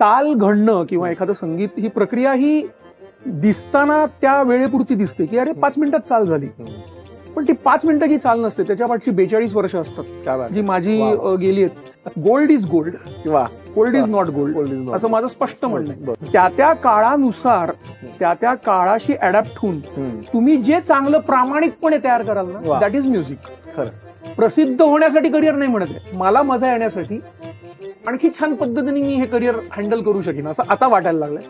चाल घडणं किंवा एखादं संगीत ही प्रक्रिया ही दिसताना त्या वेळेपुरती दिसते की अरे 5 मिनिटात चाल झाली, पण ती 5 मिनिटाची चाल नसते, त्याच्या पाठची 42 वर्ष असतात जी माझी गेली आहेत. गोल्ड इज गोल्ड किंवा गोल्ड इज नॉट गोल्ड असं माझं स्पष्ट म्हणणं आहे. त्या त्या काळानुसार त्या त्या काळाशी अडॅप्ट होऊन तुम्ही जे चांगलं प्रामाणिकपणे तयार कराल ना, दॅट इज म्युझिक. प्रसिद्ध होण्यासाठी करिअर नाही म्हणत आहे, मला मजा येण्यासाठी आणखी छान पद्धतीने मी हे करिअर हँडल करू शकेन असं आता वाटायला लागलंय.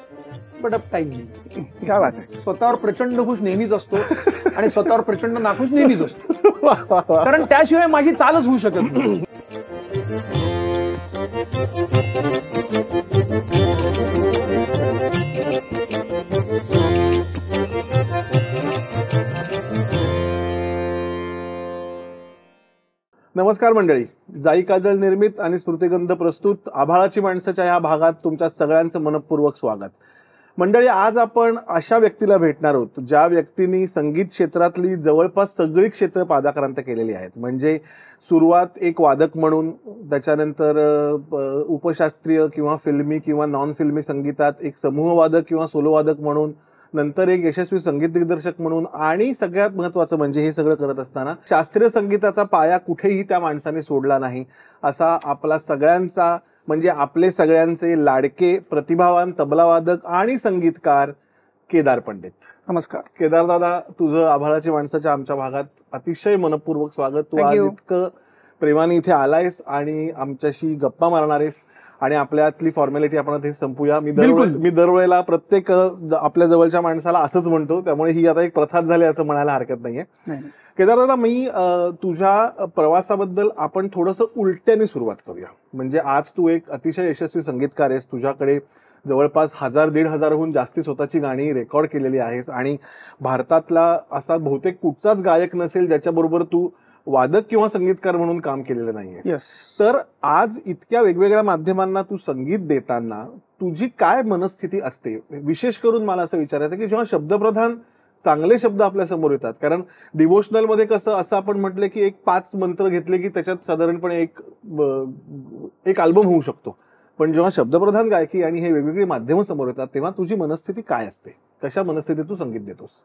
बट अप टाइम नाही. काय बात आहे. स्वतःवर प्रचंड खुश नेहमीच असतो आणि स्वतःवर प्रचंड नाखुश नेहमीच असतो, कारण त्याशिवाय माझी चालच होऊ शकत नाही. नमस्कार मंडळी, जाई काजळ निर्मित आणि स्मृतिगंध प्रस्तुत आभाळाची माणसाच्या ह्या भागात तुमच्या सगळ्यांचं मनपूर्वक स्वागत. मंडळी, आज आपण अशा व्यक्तीला भेटणार आहोत ज्या व्यक्तींनी संगीत क्षेत्रातली जवळपास सगळी क्षेत्र पादाक्रांत केलेली आहेत. म्हणजे सुरुवात एक वादक म्हणून, त्याच्यानंतर उपशास्त्रीय किंवा फिल्मी किंवा नॉन फिल्मी संगीतात एक समूहवादक किंवा सोलोवादक म्हणून, नंतर एक यशस्वी संगीत दिग्दर्शक म्हणून, आणि सगळ्यात महत्त्वाचं म्हणजे हे सगळं करत असताना शास्त्रीय संगीताचा पाया कुठेही त्या माणसाने सोडला नाही. असा आपला सगळ्यांचा म्हणजे आपले सगळ्यांचे लाडके प्रतिभावान तबलावादक आणि संगीतकार केदार पंडित. नमस्कार केदार दादा, तुझं आभाळाची माणसाच्या आमच्या भागात अतिशय मनपूर्वक स्वागत. तू आज इतकं प्रेमाने इथे आलायस आणि आमच्याशी गप्पा मारणार आहेस आणि आपल्यातली फॉर्मॅलिटी आपण ते संपूया. मी दरवेळेला प्रत्येक आपल्या जवळच्या माणसाला असंच म्हणतो, त्यामुळे ही आता एक प्रथाच झाली असं म्हणायला हरकत नाहीये. केदार दादा, मी तुझ्या प्रवासाबद्दल आपण थोडंसं उलट्याने सुरुवात करूया. म्हणजे आज तू एक अतिशय यशस्वी संगीतकार आहेस. तुझ्याकडे जवळपास 1000-1500हून जास्ती स्वतःची गाणी रेकॉर्ड केलेली आहेस आणि भारतातला असा बहुतेक कुठचाच गायक नसेल ज्याच्याबरोबर तू वादक किंवा संगीतकार म्हणून काम केलेलं नाहीये. तर आज इतक्या वेगवेगळ्या माध्यमांना तू संगीत देताना तुझी काय मनस्थिती असते? विशेष करून मला असं विचारायचं की जेव्हा शब्दप्रधान चांगले शब्द आपल्या समोर येतात, कारण डिव्होशनल मध्ये कसं असं आपण म्हटलं की एक 5 मंत्र घेतले की त्याच्यात साधारणपणे एक अल्बम होऊ शकतो, पण जेव्हा शब्दप्रधान गायकी आणि हे वेगवेगळी माध्यमं समोर येतात तेव्हा तुझी मनस्थिती काय असते? कशा मनस्थितीत तू संगीत देतोस?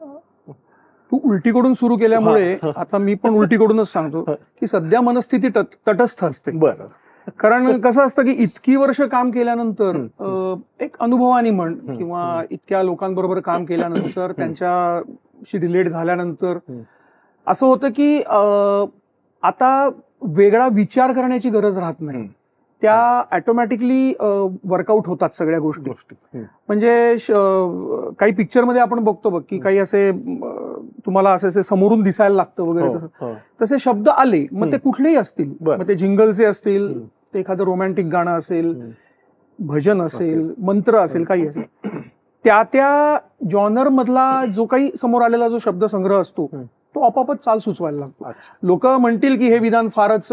तू उलटीकडून सुरू केल्यामुळे आता मी पण उलटीकडूनच सांगतो की सध्या मनस्थिती तटस्थ असते. बरं. कारण कसं असतं की इतकी वर्ष काम केल्यानंतर एक अनुभवानी म्हण किंवा इतक्या लोकांबरोबर काम केल्यानंतर त्यांच्याशी रिलेट झाल्यानंतर असं होतं की आता वेगळा विचार करण्याची गरज राहत नाही, त्या ऑटोमॅटिकली वर्कआउट होतात सगळ्या गोष्टी. म्हणजे काही पिक्चरमध्ये आपण बघतो बघ की काही असे तुम्हाला असे समोरून दिसायला लागतं वगैरे, तसे शब्द आले, मग ते कुठलेही असतील, मग ते जिंगलचे असतील, ते एखादं रोमॅन्टिक गाणं असेल, भजन असेल, मंत्र असेल, काही असेल, त्या त्या जॉनर मधला जो काही समोर आलेला जो शब्द संग्रह असतो तो आपोआपच चाल सुचवायला लागतो. लोक म्हणतील की हे विधान फारच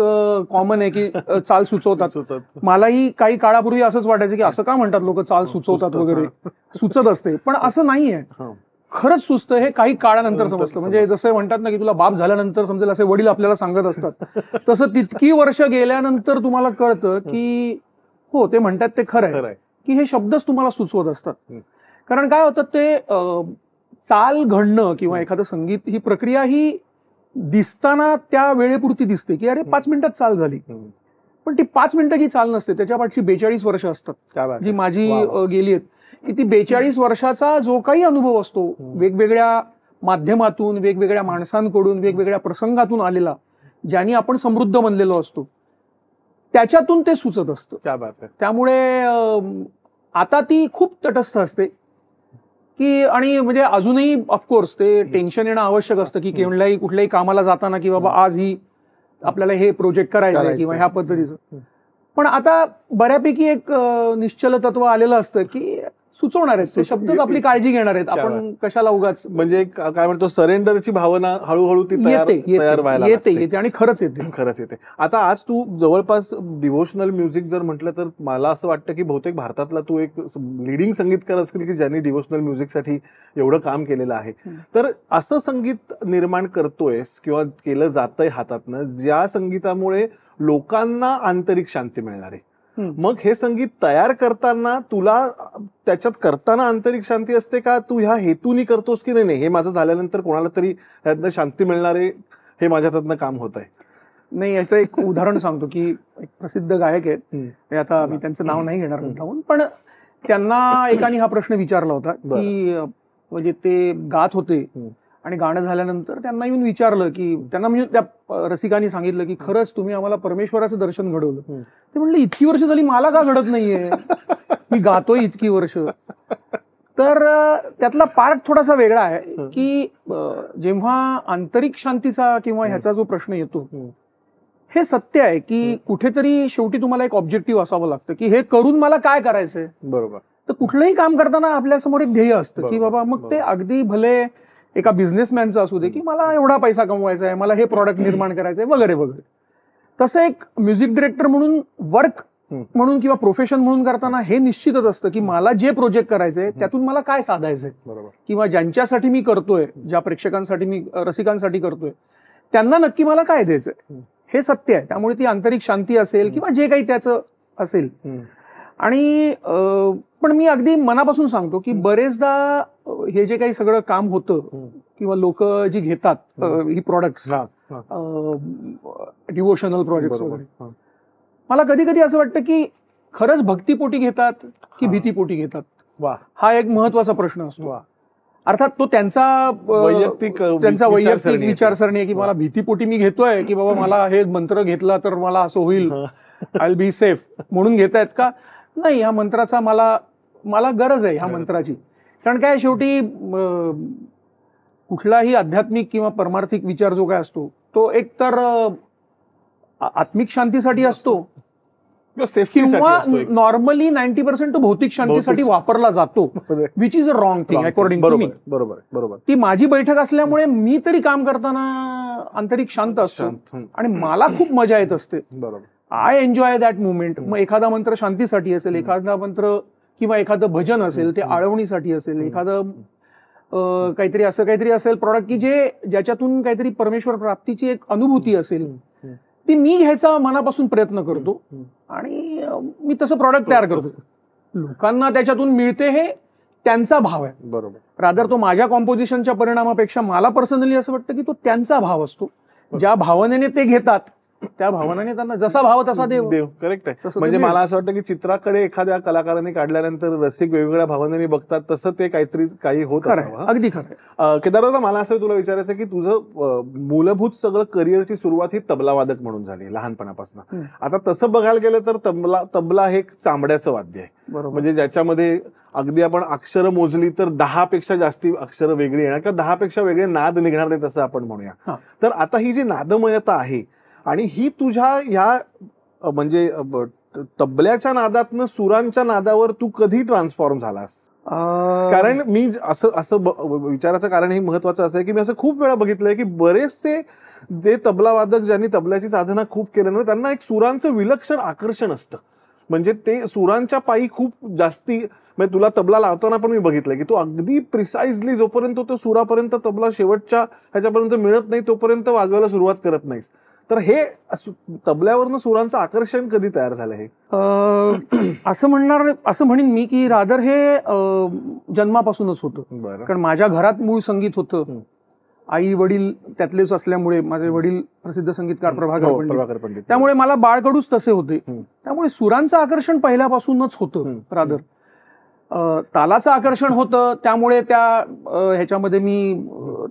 कॉमन आहे की चाल सुचवतात. मलाही काही काळापूर्वी असंच वाटायचं की असं का म्हणतात लोक चाल सुचवतात वगैरे, सुचत असते, पण असं नाहीये. खरंच सुचतं हे काही काळानंतर समजतं. म्हणजे जसं म्हणतात ना की तुला बाप झाल्यानंतर समजेल असे वडील आपल्याला सांगत असतात, तसं तितकी वर्ष गेल्यानंतर तुम्हाला कळतं की हो, ते म्हणतात ते खरं आहे की हे शब्दच तुम्हाला सुचवत असतात. कारण काय होतं, ते चाल घडणं किंवा एखादं संगीत ही प्रक्रिया ही दिसताना त्या वेळेपुरती दिसते की अरे 5 मिनिटात चाल झाली, पण ती 5 मिनिटाची चाल नसते, त्याच्या पाठची 42 वर्ष असतात जी माझी गेली आहेत. की ती 42 वर्षाचा जो काही अनुभव असतो, वेगवेगळ्या माध्यमातून, वेगवेगळ्या माणसांकडून, वेगवेगळ्या प्रसंगातून आलेला, ज्यांनी आपण समृद्ध बनलेलो असतो, त्याच्यातून ते सुचत असतं. त्यामुळे आता ती खूप तटस्थ असते की, आणि म्हणजे अजूनही ऑफकोर्स ते टेन्शन येणं आवश्यक असतं की कुठल्याही कामाला जाताना की बाबा आज ही आपल्याला हे प्रोजेक्ट करायचं किंवा ह्या पद्धतीचं, पण आता बऱ्यापैकी एक निश्चल तत्व आलेलं असतं की सुचवणार आहेत ते शब्दच आपली काळजी घेणार आहेत, आपण कशाला उगाच, म्हणजे काय म्हणतो, सरेंडरची भावना हळूहळू ती तयार व्हायला येते आणि खरंच येते. आता आज तू जवळपास डिव्होशनल म्युझिक जर म्हटलं तर मला असं वाटतं की बहुतेक भारतातला तू एक लिडिंग संगीतकार असेल की ज्यांनी डिव्होशनल म्युझिकसाठी एवढं काम केलेलं आहे. तर असं संगीत निर्माण करतोयस किंवा केलं जातंय हातातनं, ज्या संगीतामुळे लोकांना आंतरिक शांती मिळणार आहे. मग हे संगीत तयार करताना तुला त्याच्यात करताना आंतरिक शांती असते का, तू ह्या हेतूनी करतोस की नाही हे माझं झाल्यानंतर कोणाला तरी ह्यातनं शांती मिळणार आहे, हे माझ्यातनं काम होत आहे? नाही, याचं एक उदाहरण सांगतो की एक प्रसिद्ध गायक आहेत, आता मी त्यांचं नाव नाही घेणार म्हणून, पण त्यांना एकाने हा प्रश्न विचारला होता की म्हणजे ते गात होते आणि गाणं झाल्यानंतर त्यांना येऊन विचारलं की त्यांना म्हणजे त्या रसिकांनी सांगितलं की खरंच तुम्ही आम्हाला परमेश्वराचं दर्शन घडवलं. ते म्हणले इतकी वर्ष झाली मला का घडत नाहीये, मी गातोय इतकी वर्ष. तर त्यातला पार्ट थोडासा वेगळा आहे की जेव्हा आंतरिक शांतीचा किंवा ह्याचा जो प्रश्न येतो, हे सत्य आहे की कुठेतरी शेवटी तुम्हाला एक ऑब्जेक्टिव्ह असावं लागतं की हे करून मला काय करायचंय. बरोबर. तर कुठलंही काम करताना आपल्यासमोर एक ध्येय असतं की बाबा मग ते अगदी भले एका बिझनेसमॅनचं असू दे की मला एवढा पैसा कमवायचा आहे, मला हे प्रॉडक्ट निर्माण करायचं आहे वगैरे वगैरे. तसं एक म्युझिक डिरेक्टर म्हणून वर्क म्हणून किंवा प्रोफेशन म्हणून करताना हे निश्चितच असतं की मला जे प्रोजेक्ट करायचंय त्यातून मला काय साधायचंय, किंवा ज्यांच्यासाठी मी करतोय, ज्या प्रेक्षकांसाठी मी रसिकांसाठी करतोय त्यांना नक्की मला काय द्यायचंय, हे सत्य आहे. त्यामुळे ती आंतरिक शांती असेल किंवा जे काही त्याचं असेल. आणि पण मी अगदी मनापासून सांगतो की बरेचदा हे जे काही सगळं काम होतं किंवा लोक जी घेतात ही प्रोडक्ट्स, डिवोशनल प्रोजेक्ट्स वगैरे, मला कधी कधी असं वाटतं की खरंच भक्तीपोटी घेतात की भीतीपोटी घेतात. हा एक महत्वाचा प्रश्न असतो. अर्थात तो त्यांचा वैयक्तिक विचारसरणी आहे की मला भीतीपोटी मी घेतोय की बाबा मला हे मंत्र घेतला तर मला असं होईल, आय विल बी सेफ म्हणून घेतायत का, नाही, ह्या मंत्राचा मला गरज आहे ह्या मंत्राची. कारण काय शेवटी कुठलाही आध्यात्मिक किंवा परमार्थिक विचार जो काय असतो तो एक तर आत्मिक शांतीसाठी असतो किंवा नॉर्मली 90% तो भौतिक शांतीसाठी वापरला जातो, which is a wrong thing according to me. बरोबर. ती माझी बैठक असल्यामुळे मी तरी काम करताना आंतरिक शांत असतो आणि मला खूप मजा येत असते. I enjoy that movement. मग एखादा मंत्र शांतीसाठी असेल, एखादा मंत्र किंवा एखादं भजन असेल ते आळवणीसाठी असेल, एखादं काहीतरी असं काहीतरी असेल प्रॉडक्ट की ज्याच्यातून काहीतरी परमेश्वर प्राप्तीची एक अनुभूती असेल, ती मी घ्यायचा मनापासून प्रयत्न करतो आणि मी तसं प्रॉडक्ट तयार करतो. लोकांना त्याच्यातून मिळते हे त्यांचा भाव आहे. बरोबर. रादर तो माझ्या कॉम्पोजिशनच्या परिणामापेक्षा मला पर्सनली असं वाटतं की तो त्यांचा भाव असतो. ज्या भावनेने ते घेतात त्या भावनेने त्यांना जसा भाव तसा देव. करेक्ट आहे. म्हणजे मला असं वाटतं की चित्राकडे एखाद्या कलाकाराने काढल्यानंतर रसिक वेगवेगळ्या भावनेने बघतात, तसं ते काही होत असावं. अगदी खरं. केदारदा, मला असं तुला विचारायचं की तुझं मूलभूत सगळं करिअरची सुरुवात ही तबलावादक म्हणून झाली लहानपणापासून. आता तसं बघायला गेलं तर तबला हे एक चामड्याचं वाद्य आहे, म्हणजे ज्याच्यामध्ये अगदी आपण अक्षरं मोजली तर 10 पेक्षा जास्ती अक्षरं वेगळी येणार किंवा 10 पेक्षा वेगळे नाद निघणार नाहीत असं आपण म्हणूया. तर आता ही जी नादमयता आहे आणि ही तुझ्या ह्या म्हणजे तबल्याच्या नादातनं सुरांच्या नादावर तू कधी ट्रान्सफॉर्म झालास? कारण मी असं विचाराचं कारण हे महत्वाचं असं आहे की मी असं खूप वेळा बघितलंय की बरेचसे जे तबलावादक ज्यांनी तबल्याची साधना खूप केलं ना, त्यांना एक सुरांचं विलक्षण आकर्षण असतं. म्हणजे ते सुरांच्या पायी खूप जास्ती, म्हणजे तुला तबला लावताना पण मी बघितलंय की तू अगदी प्रिसाइजली जोपर्यंत तो सुरापर्यंत तबला शेवटच्या ह्याच्यापर्यंत मिळत नाही तोपर्यंत वाजवायला सुरुवात करत नाहीस. तर हे तबल्यावरनं सुरांचं आकर्षण कधी तयार झालं? हे असं म्हणेन मी की रादर हे जन्मापासूनच होतं. कारण माझ्या घरात मूळ संगीत होतं. आई वडील त्यातलेच असल्यामुळे, माझे वडील प्रसिद्ध संगीतकार प्रभाकर पंडित, त्यामुळे मला बाळकडूच तसे होते. त्यामुळे सुरांचं आकर्षण पहिल्यापासूनच होतं. रादर तालाचं आकर्षण होतं, त्यामुळे त्या ह्याच्यामध्ये मी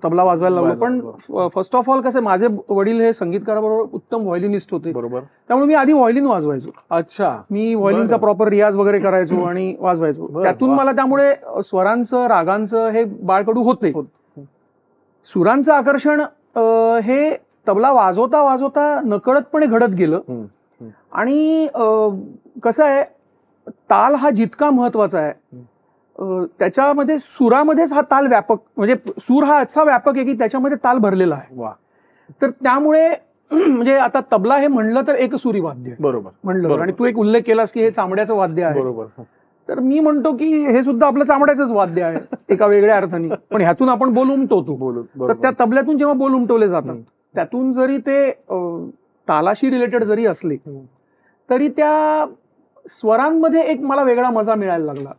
तबला वाजवायला लागलो. पण फर्स्ट ऑफ ऑल कसं, माझे वडील हे संगीतकाराबरोबर उत्तम व्हायोलिनिस्ट होते. बरोबर. त्यामुळे मी आधी व्हायोलिन वाजवायचो. अच्छा. मी व्हायोलिनचा प्रॉपर रियाज वगैरे करायचो आणि वाजवायचो. त्यातून मला त्यामुळे स्वरांचं, रागांचं हे बाळकडू होते. सुरांचं आकर्षण हे तबला वाजवता वाजवता नकळतपणे घडत गेलं. आणि कसं आहे, ताल हा जितका महत्वाचा आहे त्याच्यामध्ये सुरामध्येच हा ताल व्यापक, म्हणजे सूर हा असा व्यापक आहे की त्याच्यामध्ये ताल भरलेला आहे. तर त्यामुळे म्हणजे आता तबला हे म्हणलं तर एक सुरी वाद्य बरोबर म्हणलं. आणि तू एक उल्लेख केलास की हे चामड्याचं वाद्य आहे. बरोबर. तर मी म्हणतो की हे सुद्धा आपलं चामड्याचंच वाद्य आहे एका वेगळ्या अर्थाने. पण ह्यातून आपण बोल उमटवतो. तर त्या तबल्यातून जेव्हा बोल उमटवले जातात त्यातून जरी ते तालाशी रिलेटेड जरी असले तरी त्या स्वरांमध्ये एक मला वेगळा मजा मिळायला लागला.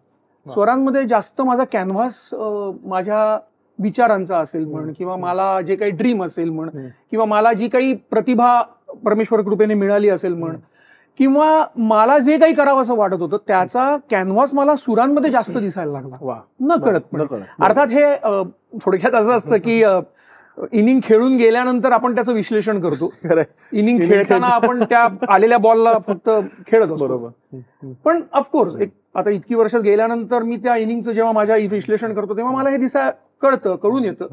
स्वरांमध्ये जास्त माझा कॅनव्हास माझ्या विचारांचा असेल म्हण, किंवा मला जे काही ड्रीम असेल म्हण, किंवा मला जी काही प्रतिभा परमेश्वर कृपेने मिळाली असेल म्हण, किंवा मला जे काही करावं असं वाटत होतं त्याचा कॅनव्हास मला सुरांमध्ये जास्त दिसायला लागला, न कळत. अर्थात हे थोडक्यात असं असतं की इनिंग खेळून गेल्यानंतर आपण त्याचं विश्लेषण करतो. इनिंग खेळताना आपण त्या आलेल्या बॉलला फक्त खेळत असतो. पण ऑफकोर्स आता इतकी वर्ष गेल्यानंतर मी त्या इनिंगचं जेव्हा माझ्या विश्लेषण करतो तेव्हा मला हे कळून येतं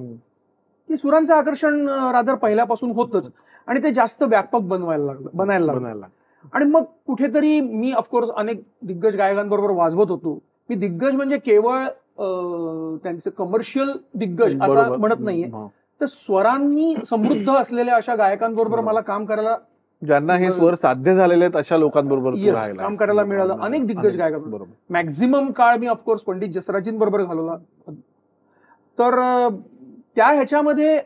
की सुरांचं आकर्षण रादर पहिल्यापासून होतच, आणि ते जास्त व्यापक बनायला लागलं. आणि मग कुठेतरी मी ऑफकोर्स अनेक दिग्गज गायकांबरोबर वाजवत होतो. मी दिग्गज म्हणजे केवळ त्यांचे कमर्शियल दिग्गज असं म्हणत नाहीये, तर स्वरांनी समृद्ध असलेल्या अशा गायकांबरोबर मला काम करायला, ज्यांना हे स्वर साध्य झालेले आहेत अशा लोकांबरोबर काम करायला मिळालं. अनेक दिग्गज गायकांबरोबर मॅक्झिमम काळ मी ऑफकोर्स पंडित जसराजींबरोबर घालवला. तर त्या ह्याच्यामध्ये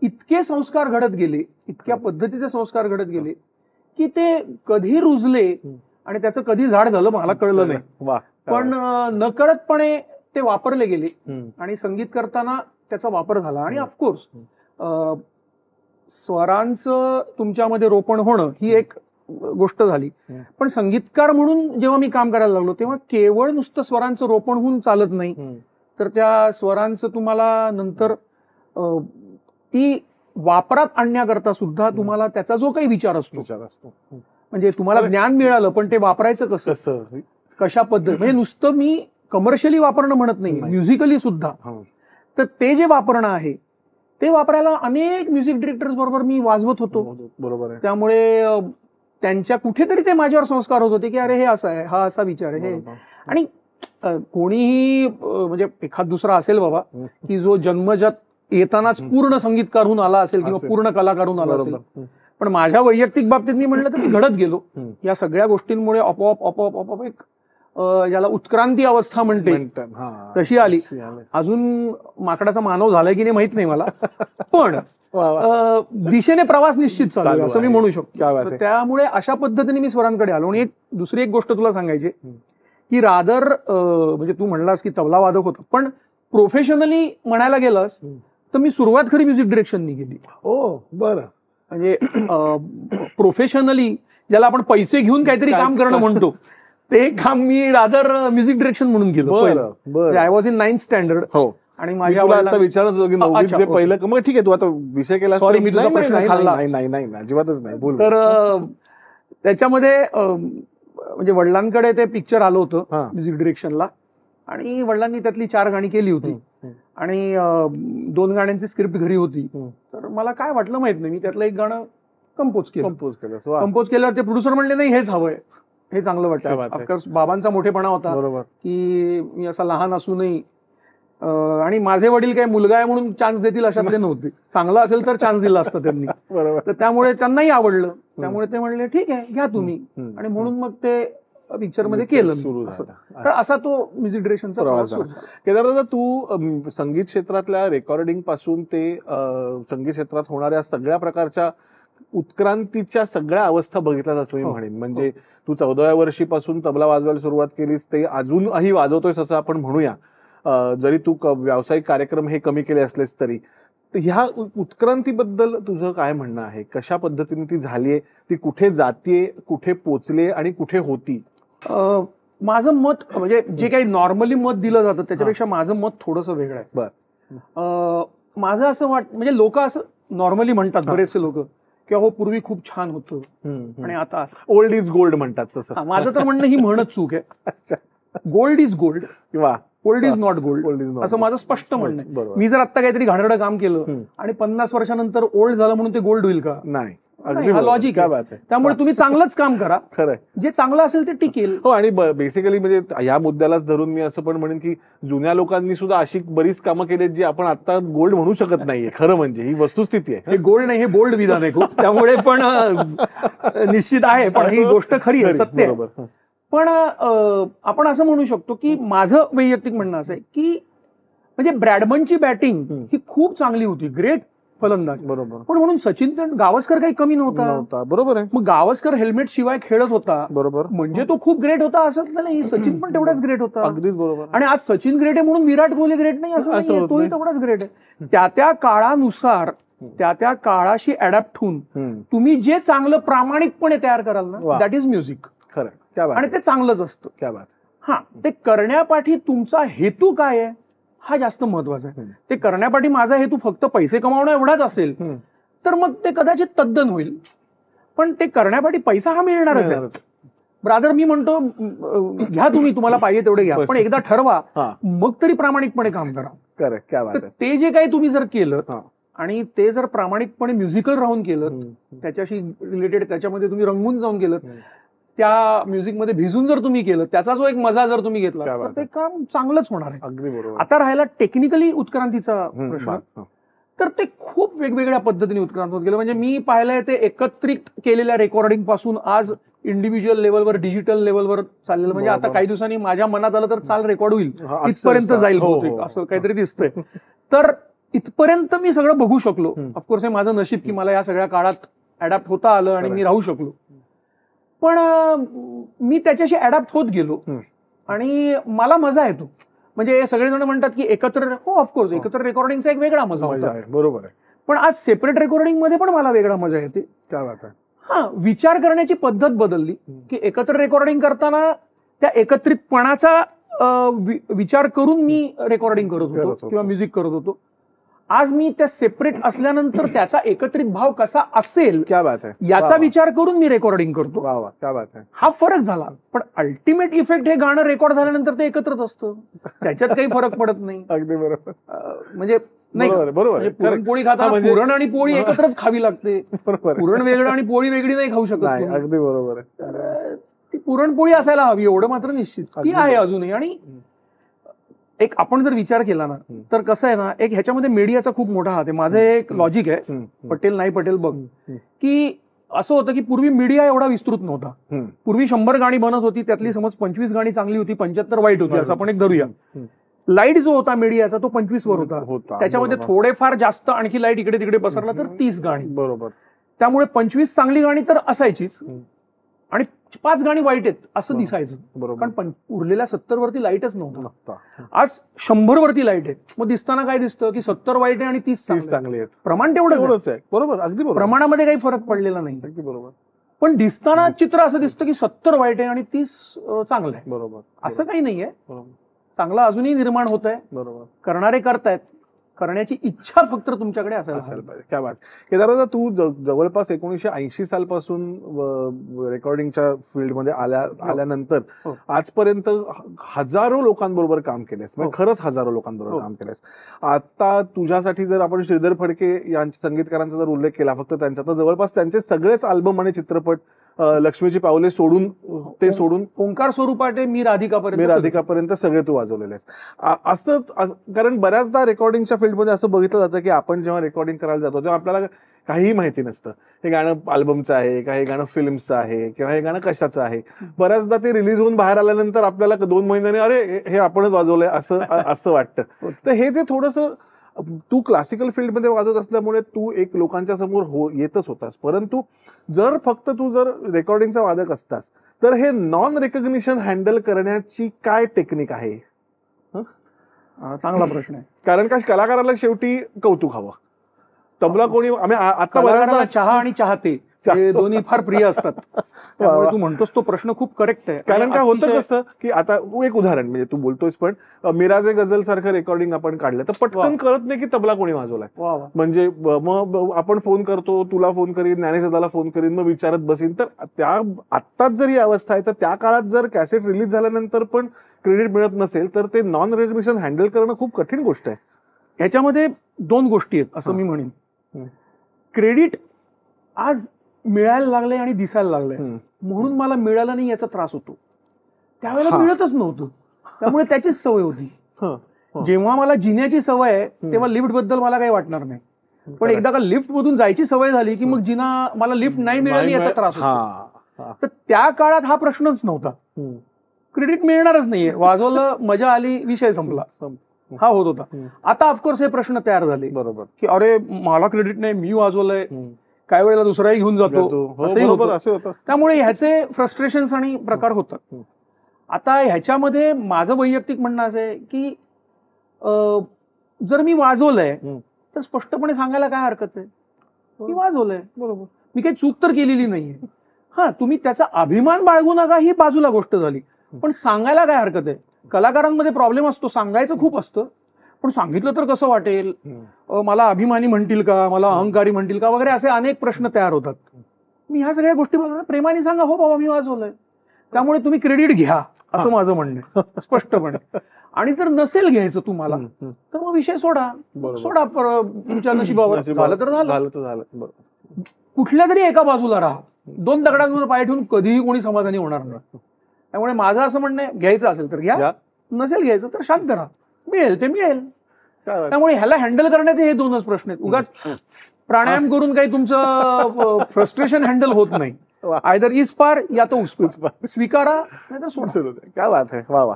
इतके संस्कार घडत गेले, इतक्या पद्धतीचे संस्कार घडत गेले की ते कधी रुजले आणि त्याचं कधी झाड झालं मला कळलं नाही. पण नकळतपणे ते वापरले गेले आणि संगीत करताना त्याचा वापर झाला. आणि ऑफकोर्स स्वरांचं तुमच्यामध्ये रोपण होणं ही एक गोष्ट झाली, पण संगीतकार म्हणून जेव्हा मी काम करायला लागलो तेव्हा केवळ नुसतं स्वरांचं रोपण होऊन चालत नाही, तर त्या स्वरांचं तुम्हाला नंतर ती वापरात आणण्याकरता सुद्धा तुम्हाला त्याचा जो काही विचार असतो, म्हणजे तुम्हाला ज्ञान मिळालं पण ते वापरायचं कसं, कशा पद्धती, म्हणजे नुसतं मी कमर्शियली वापरणं म्हणत नाही, म्युझिकली सुद्धा. तर ते जे वापरणं आहे ते वापरायला अनेक म्युझिक डिरेक्टर्स बरोबर मी वाजवत होतो. बरोबर. त्यामुळे त्यांच्या कुठेतरी ते माझ्यावर संस्कार होत होते की अरे हे असं आहे, हा असा विचार आहे. आणि कोणीही म्हणजे एखाद दुसरा असेल बाबा की जो जन्मजात येतानाच पूर्ण संगीतकार होऊन आला असेल किंवा पूर्ण कलाकार होऊन आला असेल, पण माझ्या वैयक्तिक बाबतीत मी म्हणलं तर मी घडत गेलो या सगळ्या गोष्टींमुळे. आपोआप एक ज्याला उत्क्रांती अवस्था म्हणते तशी आली. अजून माकडाचा मानव झालाय की नाही माहित नाही मला, पण दिशेने प्रवास निश्चित चालू आहे असं मी म्हणू शकतो. त्यामुळे अशा पद्धतीने मी स्वरांकडे आलो. आणि दुसरी एक गोष्ट तुला सांगायची की रादर म्हणजे तू म्हणलास की तबला वादक होता, पण प्रोफेशनली म्हणायला गेलास तर मी सुरुवात खरी म्युझिक डिरेक्शननी केली. बरं. म्हणजे प्रोफेशनली ज्याला आपण पैसे घेऊन काहीतरी काम करणं म्हणतो ते काम मी रादर म्युझिक डिरेक्शन म्हणून केलं. I was in 9th standard. आणि माझ्या विचारच पहिलं मग ठीक आहे, तू आता विषय केला, सॉरी मी तुझा प्रश्न खाल्ला. नाही अजिबातच नाही. तर त्याच्यामध्ये म्हणजे वडिलांकडे ते पिक्चर आलं होतं म्युझिक डिरेक्शनला, आणि वडिलांनी त्यातली 4 गाणी केली होती आणि 2 गाण्यांची स्क्रिप्ट घरी होती. तर मला काय वाटलं माहित नाही, मी त्यातलं एक गाणं कंपोज केल्यावर ते प्रोड्युसर म्हणले नाही हेच हवंय, हे चांगलं वाटतं. ऑफकोर्स बाबांचा मोठेपणा होता की मी असा लहान असूनही, आणि माझे वडील काय मुलगा आहे म्हणून चान्स देतील अशातले नव्हते, चांगला असेल तर चान्स दिला असता त्यांनी. तर त्यामुळे त्यांनाही आवडलं, त्यामुळे ते म्हणले ठीक आहे घ्या तुम्ही, आणि म्हणून मग ते पिक्चर मध्ये केलं. तर असा तो म्युझिक डिरेक्शनचा प्रवास. केदारदादा, तू संगीत क्षेत्रातल्या रेकॉर्डिंग पासून ते संगीत क्षेत्रात होणाऱ्या सगळ्या प्रकारच्या उत्क्रांतीच्या सगळ्या अवस्था बघितल्यास असं मी म्हणेन. म्हणजे तू 14व्या वर्षीपासून तबला वाजवायला सुरुवात केलीस, ते अजूनही वाजवतोयस असं आपण म्हणूया, जरी तू व्यावसायिक कार्यक्रम हे कमी केले असलेस तरी. तर ह्या उत्क्रांतीबद्दल तुझं काय म्हणणं आहे? कशा पद्धतीने ती झालीये, ती कुठे जातीये, कुठे पोचले आणि कुठे होती? माझं मत म्हणजे जे काही नॉर्मली मत दिलं जातं त्याच्यापेक्षा माझं मत थोडंसं वेगळं आहे. माझं असं म्हणजे लोक असं नॉर्मली म्हणतात बरेचसे लोक की हो पूर्वी खूप छान होतं आणि आता ओल्ड इज गोल्ड म्हणतात तसं. माझं तर म्हणणं ही म्हणत चूक आहे. गोल्ड इज गोल्ड किंवा ओल्ड इज नॉट गोल्ड असं माझं स्पष्ट म्हणणं आहे. मी जर आता काहीतरी घाणेरडं काम केलं आणि 50 वर्षानंतर ओल्ड झालं म्हणून ते गोल्ड होईल का? नाही. हा लॉजिक आहे. त्यामुळे तुम्ही चांगलंच काम करा, खरं जे चांगलं असेल ते टिकेल. हो, आणि बेसिकली म्हणजे या मुद्द्यालाच धरून मी असं पण म्हणेन की जुन्या लोकांनी सुद्धा अशी बरीच कामं केली जी आपण आता गोल्ड म्हणू शकत नाहीये. खरं म्हणजे ही वस्तुस्थिती आहे. हे गोल्ड नाही, हे बोल्ड विधान आहे खूप, त्यामुळे पण निश्चित आहे, पण ही गोष्ट खरी आहे, सत्य आहे. पण आपण असं म्हणू शकतो की माझं वैयक्तिक म्हणणं असं आहे की म्हणजे ब्रॅडमनची बॅटिंग ही खूप चांगली होती, ग्रेट फलंदाज. बरोबर. पण म्हणून सचिन गावस्कर काही कमी नव्हता. बरोबर आहे. मग गावस्कर हेल्मेट शिवाय खेळत होता, बरोबर, म्हणजे तो खूप ग्रेट होता असं नाही. सचिन पण तेवढाच ग्रेट होता. अगदीच बरोबर. आणि आज सचिन ग्रेट आहे म्हणून विराट कोहली ग्रेट नाही असं नाही, तोही तेवढाच ग्रेट आहे. त्या काळानुसार त्या काळाशी अडॅप्ट होऊन तुम्ही जे चांगलं प्रामाणिकपणे तयार कराल ना, दॅट इज म्युझिक. खरं. आणि ते चांगलंच असतं. क्या बात. हा, ते करण्यापाठी तुमचा हेतू काय आहे हा जास्त महत्वाचा आहे. ते करण्यापाठी माझा हेतू फक्त पैसे कमावणं एवढाच असेल तर मग ते कदाचित तद्दन होईल. पण ते करण्यापाठी पैसा हा मिळणारच आहे. ब्रादर, मी म्हणतो घ्या तुम्हाला पाहिजे तेवढे घ्या, पण एकदा ठरवा, मग तरी प्रामाणिकपणे काम करा. तर ते जे काही तुम्ही जर केलं आणि ते जर प्रामाणिकपणे म्युझिकल राहून केलं, त्याच्याशी रिलेटेड त्याच्यामध्ये तुम्ही रंगून जाऊन केलं, त्या म्युझिकमध्ये भिजून जर तुम्ही केलं, त्याचा जो एक मजा जर तुम्ही घेतला, तर ते काम चांगलंच होणार आहे. अगदी बरोबर. आता राहिला टेक्निकली उत्क्रांतीचा प्रश्न, तर ते खूप वेगवेगळ्या पद्धतीने उत्क्रांत होत गेलं. म्हणजे मी पाहिलंय ते एकत्रित केलेल्या रेकॉर्डिंग पासून आज इंडिव्हिज्युअल लेवलवर, डिजिटल लेवलवर चाललेलं. म्हणजे आता काही दिवसांनी माझ्या मनात आलं तर चाल रेकॉर्ड होईल, इथपर्यंत जाईल असं काहीतरी दिसतंय. तर इथपर्यंत मी सगळं बघू शकलो. ऑफकोर्स हे माझं नशीब की मला या सगळ्या काळात अडॅप्ट होता आलं आणि मी राहू शकलो. पण मी त्याच्याशी अडॅप्ट होत गेलो आणि मला मजा येतो. म्हणजे सगळेजण म्हणतात की एकत्र, हो ऑफकोर्स एकत्र रेकॉर्डिंगचा एक वेगळा मजा होता. बरोबर आहे. पण आज सेपरेट रेकॉर्डिंग मध्ये पण मला वेगळा मजा येते. काय बात आहे. हा, विचार करण्याची पद्धत बदलली की एकत्र रेकॉर्डिंग करताना त्या एकत्रितपणाचा विचार करून मी रेकॉर्डिंग करत होतो किंवा म्युझिक करत होतो. आज मी त्या सेपरेट असल्यानंतर त्याचा एकत्रित भाव कसा असेल याचा विचार करून मी रेकॉर्डिंग करतो. हा फरक झाला. पण अल्टिमेट इफेक्ट हे गाणं रेकॉर्ड झाल्यानंतर ते एकत्रच असतं, त्याच्यात काही फरक पडत नाही. अगदी बरोबर. म्हणजे नाही, पुरणपोळी खाताना पुरण आणि पोळी एकत्रच खावी लागते. पुरण वेगळं आणि पोळी वेगळी नाही खाऊ शकत. अगदी बरोबर. तर ती पुरणपोळी असायला हवी एवढं मात्र निश्चित ती आहे अजूनही. आणि एक आपण जर विचार केला ना, तर कसं आहे ना, एक ह्याच्यामध्ये मीडियाचा खूप मोठा हात आहे. माझं एक लॉजिक आहे, पटेल नाही पटेल बघ, की असं होतं की पूर्वी मीडिया एवढा विस्तृत नव्हता. पूर्वी 100 गाणी बनत होती, त्यातली समज 25 गाणी चांगली होती, 75 वाईट होती, असं आपण एक धरूया. लाईट जो होता मीडियाचा तो 25 वर होता. त्याच्यामध्ये थोडेफार जास्त आणखी लाईट इकडे तिकडे पसरला तर 30 गाणी. बरोबर. त्यामुळे 25 चांगली गाणी तर असायचीच आणि 5 गाणी वाईट आहेत असं दिसायचं. कारण उरलेल्या 70 वरती लाईटच नव्हता. आज 100 वरती लाईट आहे. मग दिसताना काय दिसतं की 70 वाईट आहे आणि 30 चांगले आहेत. प्रमाण तेवढंच आहे. बरोबर. अगदी बरोबर. प्रमाणामध्ये काही फरक पडलेला नाही. अगदी बरोबर. पण दिसताना चित्र असं दिसतं की 70 वाईट आहे आणि 30 चांगलं आहे. बरोबर. असं काही नाहीये. चांगलं अजूनही निर्माण होत आहे. बरोबर. करणारे करतायत. करण्याची इच्छा फक्त तुमच्याकडे असायला पाहिजे. क्या बात. केदारदा, तू जवळपास 1980 सालपासून रेकॉर्डिंगच्या फील्डमध्ये आल्यानंतर आजपर्यंत हजारो लोकांबरोबर काम केलेस. म्हणजे खरंच हजारो लोकांबरोबर काम केलेस. आता तुझ्यासाठी जर आपण श्रीधर फडके यांच्या संगीतकारांचा जर उल्लेख केला फक्त त्यांचा, तर जवळपास त्यांचे सगळेच अल्बम आणि चित्रपट, लक्ष्मीची पावले सोडून ओंकार स्वरूपाटे मी राधिकापर्यंत सगळे तू वाजवलेले आहेस. असं कारण बऱ्याचदा रेकॉर्डिंगच्या फील्डमध्ये असं बघितलं जातं की आपण जेव्हा रेकॉर्डिंग करायला जातो तेव्हा आपल्याला काहीही माहिती नसतं. हे गाणं अल्बमचं आहे का, हे गाणं फिल्मचं आहे किंवा हे गाणं कशाचं आहे. बऱ्याचदा ते रिलीज होऊन बाहेर आल्यानंतर आपल्याला 2 महिन्याने अरे हे आपणच वाजवलंय असं वाटतं. तर हे जे थोडंसं, तू क्लासिकल फील्डमध्ये वाजवत असल्यामुळे तू एक लोकांच्या समोर येतच होतास, परंतु जर फक्त तू जर रेकॉर्डिंगचा वादक असतास तर हे नॉन रेकॉग्निशन हँडल करण्याची काय टेक्निक आहे? चांगला प्रश्न आहे. कारण का कलाकाराला शेवटी कौतुक हवं. तबला कोणी, आम्ही आता बऱ्याचदा चहा आणि चाहते हे दोन्ही फार प्रिय असतात. त्यामुळे तू म्हणतोस तो प्रश्न खूप करेक्ट आहे. कारण काय होतं कसं की आता एक उदाहरण, म्हणजे तू बोलतोयस पण मिराजे गझल सारखं रेकॉर्डिंग आपण काढलं तर पटकन कळत नाही की तबला कोणी वाजवलाय. म्हणजे मग आपण फोन करतो, तुला फोन करीन, ज्ञानेशदाला फोन करीन, मग विचारत बसीन. तर त्या आत्ताच जर ही अवस्था आहे तर त्या काळात जर कॅसेट रिलीज झाल्यानंतर पण क्रेडिट मिळत नसेल तर ते नॉन रेकग्निशन हँडल करणं खूप कठीण गोष्ट आहे. ह्याच्यामध्ये 2 गोष्टी आहेत असं मी म्हणेन. क्रेडिट आज मिळायला लागलंय आणि दिसायला लागलंय म्हणून मला मिळालं नाही याचा त्रास होतो. त्यावेळेला मिळतच नव्हतं, त्यामुळे त्याचीच सवय होती. जेव्हा मला जिन्याची सवय आहे तेव्हा लिफ्ट बद्दल मला काही वाटणार नाही. पण एकदा का लिफ्ट मधून जायची सवय झाली की मग जिना मला लिफ्ट नाही मिळाली याचा त्रास होतो. तर त्या काळात हा प्रश्नच नव्हता. क्रेडिट मिळणारच नाहीये, वाजवलं, मजा आली, विषय संपला. हा होत होता. आता ऑफकोर्स हे प्रश्न तयार झाले बरोबर की अरे मला क्रेडिट नाही, मी वाजवलंय, काही वेळेला दुसराही घेऊन जातो, असंही होतं. त्यामुळे ह्याचे फ्रस्ट्रेशन्स आणि प्रकार होतात. आता ह्याच्यामध्ये माझं वैयक्तिक म्हणणं असं आहे की जर मी वाजवलंय तर स्पष्टपणे सांगायला काय हरकत आहे, मी वाजवलंय, बरोबर, मी काही चूक तर केलेली नाहीये. हा, तुम्ही त्याचा अभिमान बाळगू नका ही बाजूला गोष्ट झाली, पण सांगायला काय हरकत आहे. कलाकारांमध्ये प्रॉब्लेम असतो, सांगायचं खूप असतं, पण सांगितलं तर कसं वाटेल, मला अभिमानी म्हणतील का, मला अहंकारी म्हणतील का वगैरे असे अनेक प्रश्न तयार होतात. मी ह्या सगळ्या गोष्टी प्रेमाने सांगा, हो बाबा मी वाजवलंय, त्यामुळे तुम्ही क्रेडिट घ्या असं माझं म्हणणं आहे स्पष्टपणे. आणि जर नसेल घ्यायचं तुम्हाला तर मग विषय सोडा तुमच्या नशिबावर, झालं तर झालं. कुठल्या तरी एका बाजूला राहा, दोन दगडांवर पाय ठेवून कधीही कोणी समाधानी होणार नाही. त्यामुळे माझं असं म्हणणं आहे, घ्यायचं असेल तर घ्या, नसेल घ्यायचं तर शांत राहा, मिळेल ते मिळेल. त्यामुळे ह्याला हँडल करण्याचे हे दोनच प्रश्न आहेत. उगाच प्राणायाम करून काही तुमचं फ्रस्ट्रेशन हँडल होत नाही. आयदर इस पार या तो उस पार, स्वीकारा नाहीतर सोडा. काय बात आहे, वा वा.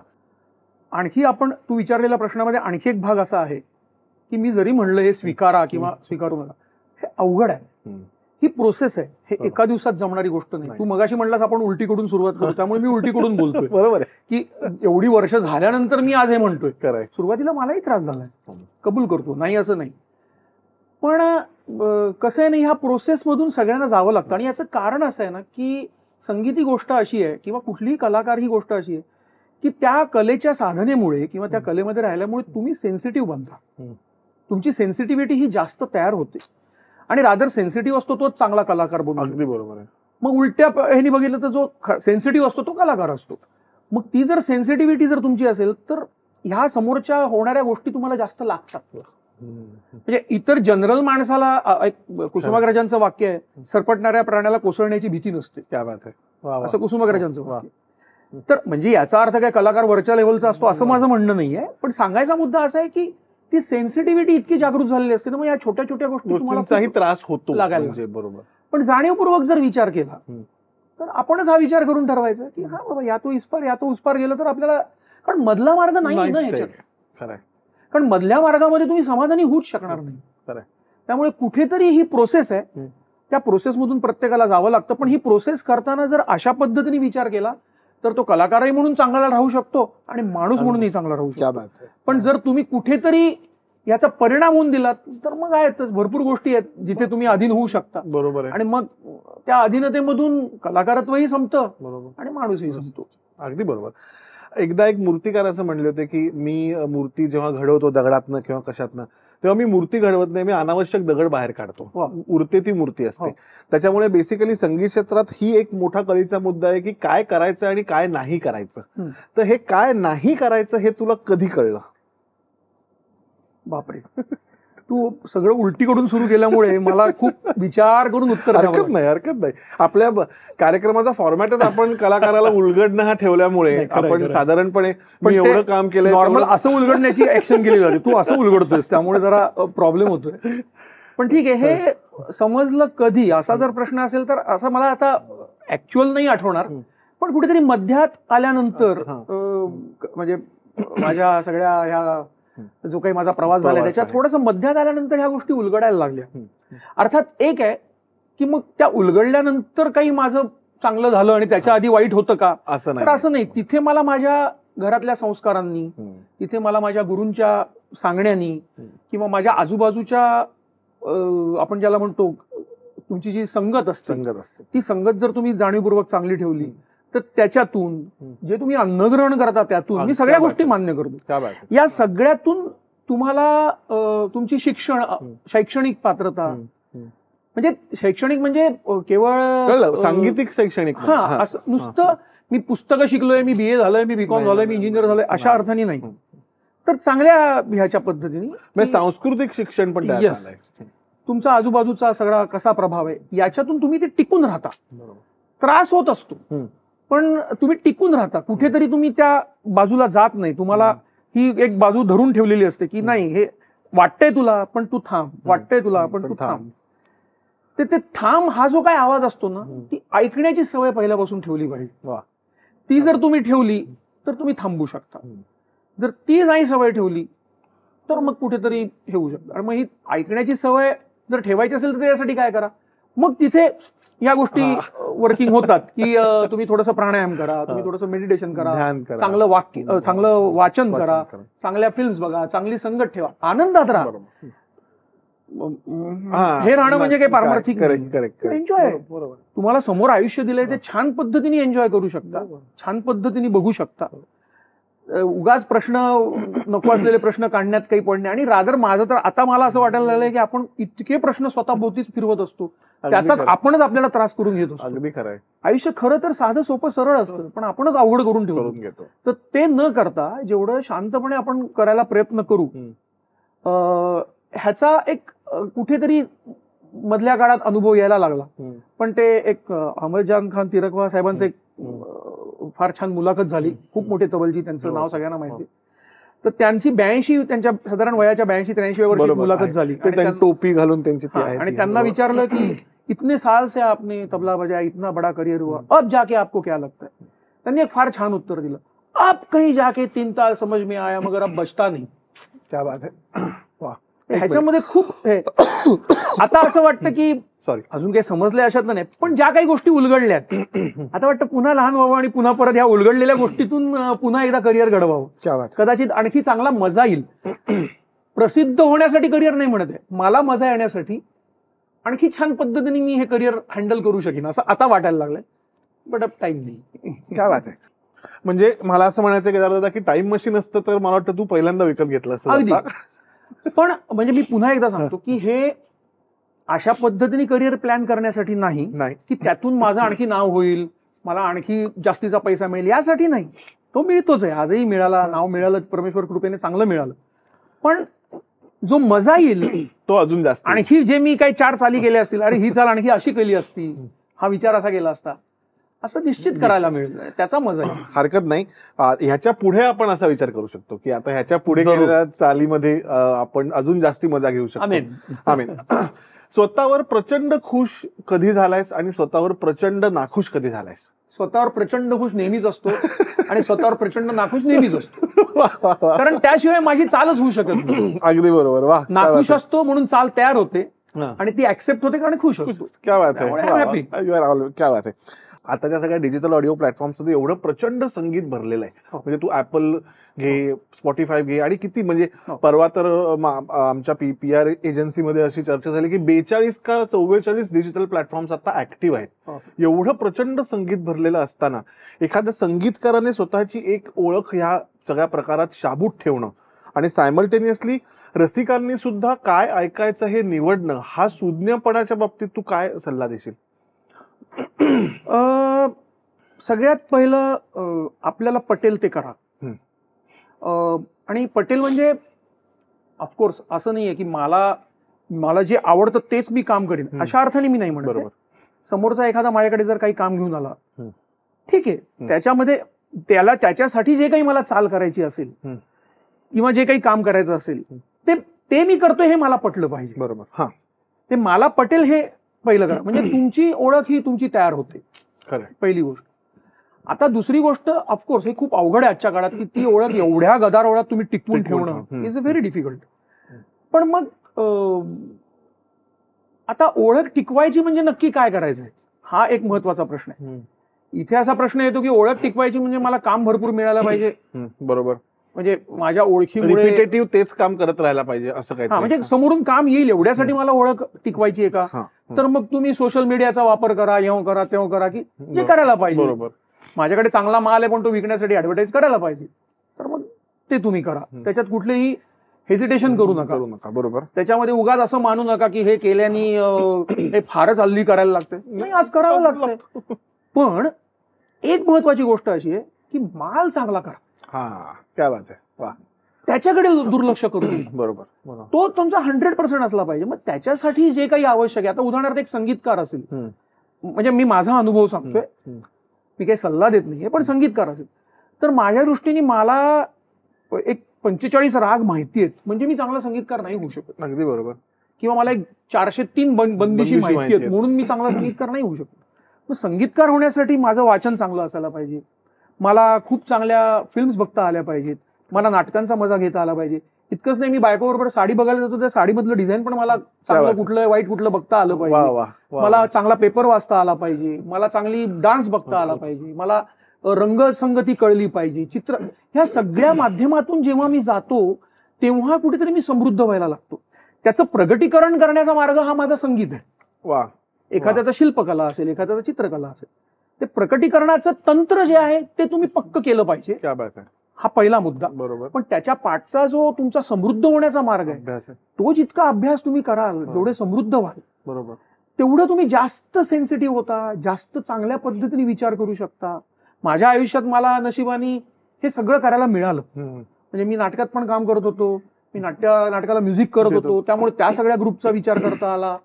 आणखी आपण तू विचारलेल्या प्रश्नामध्ये आणखी एक भाग असा आहे की मी जरी म्हणलं हे स्वीकारा किंवा स्वीकारू नका, हे अवघड आहे, ही प्रोसेस आहे, हे एका दिवसात जमणारी गोष्ट नाही. तू मगाशी म्हणलास आपण उलटीकडून सुरुवात करू, त्यामुळे मी उलटीकडून बोलतोय. बरोबर आहे की एवढी वर्ष झाल्यानंतर मी आज हे म्हणतोय. सुरुवातीला मलाही त्रास झालाय, कबूल करतो, नाही असं नाही, पण कसं आहे ना, ह्या प्रोसेसमधून सगळ्यांना जावं लागतं. आणि याचं कारण असं आहे ना की संगीत ही गोष्ट अशी आहे किंवा कुठलीही कलाकार ही गोष्ट अशी आहे की त्या कलेच्या साधनेमुळे किंवा त्या कलेमध्ये राहिल्यामुळे तुम्ही सेन्सिटिव्ह बनता, तुमची सेन्सिटिव्हिटी ही जास्त तयार होते आणि रादर सेन्सिटिव्ह असतो तोच चांगला कलाकार बनतो. अगदी बरोबर आहे. मग उलट्या ह्यानी बघितलं तर जो सेन्सिटिव्ह असतो तो कलाकार असतो. मग ती जर सेन्सिटिव्हिटी जर तुमची असेल तर ह्या समोरच्या होणाऱ्या गोष्टी तुम्हाला जास्त लागतात. म्हणजे इतर जनरल माणसाला एक कुसुमाग्रजांचं वाक्य आहे, सरपटणाऱ्या प्राण्याला कोसळण्याची भीती नसते. क्या बात आहे, असं कुसुमाग्रजांचं वाक्य. तर म्हणजे याचा अर्थ काय कलाकार वरच्या लेव्हलचा असतो असं माझं म्हणणं नाहीये, पण सांगायचा मुद्दा असा आहे की ती सेन्सिटिव्हिटी इतकी जागृत झालेली असते ना, मग या छोट्या छोट्या गोष्टी तुम्हाला त्रास होतो लागायला. बरोबर. पण जाणीवपूर्वक जर विचार केला तर आपणच हा विचार करून ठरवायचा की हा बाबा या तो इस्पार या तो उसपार गेलं तर आपल्याला, कारण मधला मार्ग नाही ना ह्याच्यात. कारण मधल्या मार्गामध्ये तुम्ही समाधानी होऊच शकणार नाही. त्यामुळे कुठेतरी ही प्रोसेस आहे, त्या प्रोसेसमधून प्रत्येकाला जावं लागतं. पण ही प्रोसेस करताना जर अशा पद्धतीने विचार केला तर तो कलाकारही म्हणून चांगला राहू शकतो आणि माणूस म्हणूनही चांगला राहू शकतो. पण जर तुम्ही कुठेतरी याचा परिणाम होऊन दिलात तर मग आहेतच भरपूर गोष्टी आहेत जिथे तुम्ही अधीन होऊ शकता. बरोबर आहे. आणि मग त्या अधीनतेमधून कलाकारत्वही संपतं आणि माणूसही संपतो. अगदी बरोबर. एकदा एक मूर्तिकार असं म्हणले होते की मी मूर्ती जेव्हा घडवतो दगडातनं किंवा कशातनं, तेव्हा मी मूर्ती घडवत नाही, मी अनावश्यक दगड बाहेर काढतो, उरते ती मूर्ती असते. त्याच्यामुळे बेसिकली संगीत क्षेत्रात ही एक मोठा कळीचा मुद्दा आहे की काय करायचं आणि काय नाही करायचं. तर हे काय नाही करायचं हे तुला कधी कळलं? बापरे, तू सगळं उलटीकडून सुरू केल्यामुळे मला खूप विचार करून उत्तर. हरकत नाही. आपल्या कार्यक्रमाचा फॉर्मॅटच आपण कलाकाराला उलगडणं हा ठेवल्यामुळे आपण साधारणपणे मी एवढं काम केलंय नॉर्मल असं उलगडण्याची ऍक्शन केली जाते, तू असं उलगडतोयस त्यामुळे जरा प्रॉब्लेम होतोय. पण ठीक आहे, हे समजलं कधी असा जर प्रश्न असेल तर असं मला आता ऍक्च्युअल नाही आठवणार, पण कुठेतरी मध्यात आल्यानंतर म्हणजे माझ्या सगळ्या ह्या जो काही माझा प्रवास झाला त्याच्यात थोडंसं मध्यात आल्यानंतर ह्या गोष्टी उलगडायला लागल्या. अर्थात एक आहे की मग त्या उलगडल्यानंतर काही माझं चांगलं झालं आणि त्याच्या आधी वाईट होतं का, तर असं नाही. तिथे मला माझ्या घरातल्या संस्कारांनी, तिथे मला माझ्या गुरूंच्या सांगण्यानी किंवा माझ्या आजूबाजूच्या आपण ज्याला म्हणतो तुमची जी संगत असते ती संगत जर तुम्ही जाणीवपूर्वक चांगली ठेवली तर त्याच्यातून जे तुम्ही अन्नग्रहण करता त्यातून मी सगळ्या गोष्टी मान्य करतो. या सगळ्यातून तुम्हाला तुमची शैक्षणिक पात्रता, म्हणजे शैक्षणिक म्हणजे केवळ सांगीतिक शैक्षणिक असं नुसतं मी पुस्तकं शिकलोय, मी BA झालोय, मी BCom झालोय, मी इंजिनियर झालोय अशा अर्थाने नाही, तर चांगल्या ह्याच्या पद्धतीने सांस्कृतिक शिक्षण पण तुमचा आजूबाजूचा सगळा कसा प्रभाव आहे याच्यातून तुम्ही ते टिकून राहता. त्रास होत असतो पण तुम्ही टिकून राहता, कुठेतरी तुम्ही त्या बाजूला जात नाही. तुम्हाला ही एक बाजू धरून ठेवलेली असते की नाही हे वाटतंय तुला पण तू थांब, वाटतंय तुला पण तू थांब. ते थांब हा जो काय आवाज असतो ना, ती ऐकण्याची सवय पहिल्यापासून ठेवली पाहिजे. ती जर तुम्ही ठेवली तर तुम्ही थांबू शकता. जर ती नाही सवय ठेवली तर मग कुठेतरी हे होऊ शकतं. आणि मग ही ऐकण्याची सवय जर ठेवायची असेल तर त्यासाठी काय करा, मग तिथे या गोष्टी वर्किंग होतात की तुम्ही थोडंसं प्राणायाम करा, तुम्ही थोडंसं मेडिटेशन करा, चांगलं वाचन करा, चांगल्या फिल्म्स बघा, चांगली संगत ठेवा, आनंदात राहा. हे राहणं म्हणजे काही पारमार्थिक एन्जॉय. तुम्हाला समोर आयुष्य दिलंय ते छान पद्धतीने एन्जॉय करू शकता, छान पद्धतीने बघू शकता. उगाच प्रश्न नको असलेले प्रश्न काढण्यात काही पड नाही. आणि रादर माझं तर आता मला असं वाटायला लागलंय की आपण इतके प्रश्न स्वतःभोवतीच फिरवत असतो, त्याचाच आपणच आपल्याला त्रास करून घेत असतो. अगदी खरं आहे. आयुष्य खरं तर साधं सोपं सरळ असतं, पण आपणच अवघड करून ठेवतो. तर ते न करता जेवढं शांतपणे आपण करायला प्रयत्न करू, ह्याचा एक कुठेतरी मधल्या काळात अनुभव यायला लागला. पण ते एक अहमदजान खान तिरकवा साहेबांचं एक फार छान मुलाखत झाली, खूप मोठे तबलजी, त्यांचं नाव सगळ्यांना माहिती. तर त्यांची 82 त्यांच्या साधारण वयाच्या 82-83 वर्षी मुलाखत झाली. टोपी घालून त्यांची आणि त्यांना विचारलं की इतने साल से आपने तबला बजाया, इतना बड़ा करियर हुआ, अब जाके आपको क्या लगता है. त्यांनी एक फार छान उत्तर दिलं, अब कहीं जाके 3 ताल समझ में आया मगर अब बजता नहीं. क्या बात है. ह्याच्यामध्ये खूप आता असं वाटतं की अजून काही समजलंय अशातलं नाही, पण ज्या काही गोष्टी उलगडल्यात आता वाटतं पुन्हा लहान व्हावं आणि पुन्हा परत ह्या उलगडलेल्या गोष्टीतून पुन्हा एकदा करिअर घडवावं. कदाचित आणखी चांगला मजा येईल. प्रसिद्ध होण्यासाठी करिअर नाही म्हणत आहे, मला मजा येण्यासाठी आणखी छान पद्धतीने मी हे करिअर हँडल करू शकेन असं आता वाटायला लागलंय. बट अब टाइम नाही. काय बात आहे. म्हणजे मला असं म्हणायचं केदारदादा की टाइम मशीन असतं तर मला वाटतं तू पहिल्यांदा विकत घेतलं असं. पण म्हणजे मी पुन्हा एकदा सांगतो की हे अशा पद्धतीने करिअर प्लॅन करण्यासाठी नाही की त्यातून माझं आणखी नाव होईल, मला आणखी जास्तीचा पैसा मिळेल, यासाठी नाही. तो मिळतोच आहे, आजही मिळाला, नाव मिळालं, परमेश्वर कृपेने चांगलं मिळालं. पण जो मजा येईल तो अजून जास्त. आणखी जे मी काही 4 चाली केल्या असतील, अरे ही चाल आणखी अशी केली असती, हा विचार असा केला असता, असं निश्चित करायला मिळेल, त्याचा मजा आहे. हरकत नाही. ह्याच्या पुढे आपण असा विचार करू शकतो की आता ह्याच्या पुढे केलेल्या चालीमध्ये आपण अजून जास्ती मजा घेऊ शकतो. आमेन. स्वतःवर प्रचंड खुश कधी झालायस आणि स्वतःवर प्रचंड नाखुश कधी झालायस? स्वतःवर प्रचंड खुश नेहमीच असतो आणि स्वतःवर प्रचंड नाखुश नेहमीच असतो, कारण त्याशिवाय माझी चालच होऊ शकत नाही. अगदी बरोबर. वा. नाखुश असतो म्हणून चाल तयार होते आणि ती ऍक्सेप्ट होते कारण खुश असतो. क्या बात आहे. क्या बात आहे. आताच्या सगळ्या डिजिटल ऑडिओ प्लॅटफॉर्म्समध्ये एवढं प्रचंड संगीत भरलेलं आहे. म्हणजे तू ऍपल घे, स्पॉटीफाय घे, आणि किती म्हणजे परवा तर आमच्या PR एजन्सीमध्ये अशी चर्चा झाली की 42 का 44 डिजिटल प्लॅटफॉर्म्स आता ऍक्टिव्ह आहेत. एवढं प्रचंड संगीत भरलेलं असताना एखाद्या संगीतकाराने स्वतःची एक ओळख ह्या सगळ्या प्रकारात शाबूत ठेवणं आणि सायमल्टेनियसली रसिकांनी सुद्धा काय ऐकायचं हे निवडणं, हा सुज्ञपणाच्या बाबतीत तू काय सल्ला देशील? सगळ्यात पहिलं आपल्याला पटेल ते करा. आणि पटेल म्हणजे ऑफकोर्स असं नाहीये की मला जे आवडतं तेच मी काम करीन, अशा अर्थाने मी नाही म्हणत. समोरचा एखादा माझ्याकडे जर काही काम घेऊन आला, ठीक आहे, त्याच्यामध्ये त्याला त्याच्यासाठी जे काही मला चाल करायची असेल किंवा जे काही काम करायचं असेल ते मी करतोय हे मला पटलं पाहिजे. बरोबर. ते मला पटेल हे पहिलं करा. म्हणजे तुमची ओळख ही तुमची तयार होते, पहिली गोष्ट. आता दुसरी गोष्ट, ऑफकोर्स हे खूप अवघड आहे आजच्या काळात की ती ओळख एवढ्या गदारोळात तुम्ही टिकवून ठेवणं इज अ व्हेरी डिफिकल्ट. पण मग आता ओळख टिकवायची म्हणजे नक्की काय करायचंय, हा एक महत्वाचा प्रश्न आहे. इथे असा प्रश्न येतो की ओळख टिकवायची म्हणजे मला काम भरपूर मिळालं पाहिजे. बरोबर. म्हणजे माझ्या ओळखीमुळे तेच काम करत राहायला पाहिजे असं काय, म्हणजे समोरून काम येईल एवढ्यासाठी मला ओळख टिकवायची आहे का? तर मग तुम्ही सोशल मीडियाचा वापर करा, येऊ करा, तेव्हा करा, की जे करायला पाहिजे. बरोबर. माझ्याकडे चांगला माल आहे पण तो विकण्यासाठी ऍडव्हर्टाईज करायला पाहिजे, तर मग ते तुम्ही करा. त्याच्यात कुठलेही हेजिटेशन करू नका. बरोबर. त्याच्यामध्ये उगाच असं मानू नका की हे केल्याने हे फारच हल्ली करायला लागतं. नाही, आज करावं लागतंय. पण एक महत्वाची गोष्ट अशी आहे की माल चांगला करा. क्या बात आहे. वा. त्याच्याकडे दुर्लक्ष करू. बरोबर. तो तुमचा 100% असला पाहिजे. मग त्याच्यासाठी जे काही आवश्यक आहे, आता उदाहरणार्थ एक संगीतकार असेल, म्हणजे मी माझा अनुभव सांगतोय, मी काही सल्ला देत नाहीये, पण संगीतकार असेल तर माझ्या दृष्टीने मला एक 45 राग माहिती आहेत म्हणजे मी चांगला संगीतकार नाही होऊ शकत. अगदी बरोबर. किंवा मला एक 403 बंदिशी माहिती आहेत म्हणून मी चांगला संगीतकार नाही होऊ शकत. मग संगीतकार होण्यासाठी माझं वाचन चांगलं असायला पाहिजे, मला खूप चांगल्या फिल्म्स बघता आल्या पाहिजेत, मला नाटकांचा मजा घेता आला पाहिजे. इतकंच नाही, मी बायकोबरोबर साडी बघायला जातो, त्या साडीमधलं डिझाईन पण मला चांगलं कुठलं वाईट कुठलं बघता आलं पाहिजे, मला चांगला पेपर वाचता आला पाहिजे, मला चांगली डान्स बघता आला पाहिजे, मला रंगसंगती कळली पाहिजे, चित्र, ह्या सगळ्या माध्यमातून जेव्हा मी जातो तेव्हा कुठेतरी मी समृद्ध व्हायला लागतो. त्याचं प्रगटीकरण करण्याचा मार्ग हा माझा संगीत आहे. एखाद्याचा शिल्पकला असेल, एखाद्याचा चित्रकला असेल, ते प्रकटीकरणाचं तंत्र जे आहे ते तुम्ही पक्क केलं पाहिजे. हा पहिला मुद्दा. बरोबर. पण त्याच्या पाठचा जो तुमचा समृद्ध होण्याचा मार्ग आहे, तो जितका अभ्यास तुम्ही कराल, जेवढे समृद्ध व्हाल, बरोबर, तेवढं तुम्ही जास्त सेन्सिटिव्ह होता, जास्त चांगल्या पद्धतीने विचार करू शकता. माझ्या आयुष्यात मला नशिबाने हे सगळं करायला मिळालं. म्हणजे मी नाटकात पण काम करत होतो, मी नाटकाला म्युझिक करत होतो, त्यामुळे त्या सगळ्या ग्रुपचा विचार करता आला,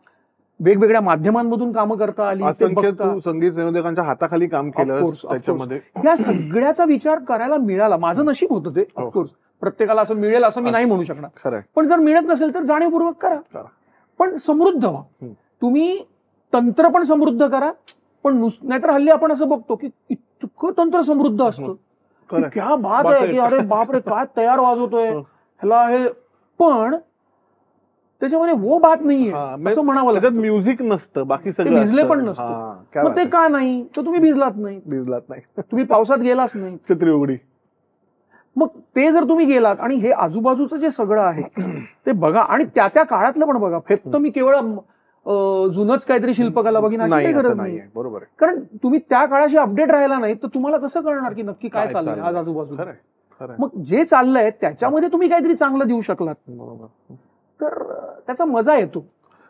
वेगवेगळ्या माध्यमांमधून कामं करता आली. संगीत संयोजकांच्या हाताखाली काम केलं, त्याच्यामध्ये या सगळ्याचा विचार करायला मिळाला. माझं नशीब होतं ते. ऑफकोर्स प्रत्येकाला असं मिळेल असं मी नाही म्हणू शकणार, पण जर मिळत नसेल तर जाणीवपूर्वक करा, पण समृद्ध व्हा. तुम्ही तंत्र पण समृद्ध करा, पण नाहीतर हल्ली आपण असं बघतो की इतकं तंत्र समृद्ध असतं, क्या बात आहे, की अरे बापरे काय तयार वाजवतोय ह्याला, हे पण त्याच्यामध्ये वो बात नाहीये असं म्हणावं लागतं. म्युझिक नसतं, बाकी सगळं भिजले पण नसतं. मग ते का नाही, तर तुम्ही भिजलात नाही, तुम्ही पावसात गेलाच नाही, छत्री उघडी. मग ते जर तुम्ही गेलात आणि हे आजूबाजूचं जे सगळं आहे ते बघा, आणि त्या त्या काळातलं पण बघा. फक्त मी केवळ जुनच काहीतरी शिल्पकला बघीन अशी काही गरज नाही. बरोबर. कारण तुम्ही त्या काळाशी अपडेट राहिला नाही तर तुम्हाला कसं कळणार की नक्की काय चाललंय आज आजूबाजूला. मग जे चाललंय त्याच्यामध्ये तुम्ही काहीतरी चांगलं देऊ शकलात, तर त्याचा मजा येतो.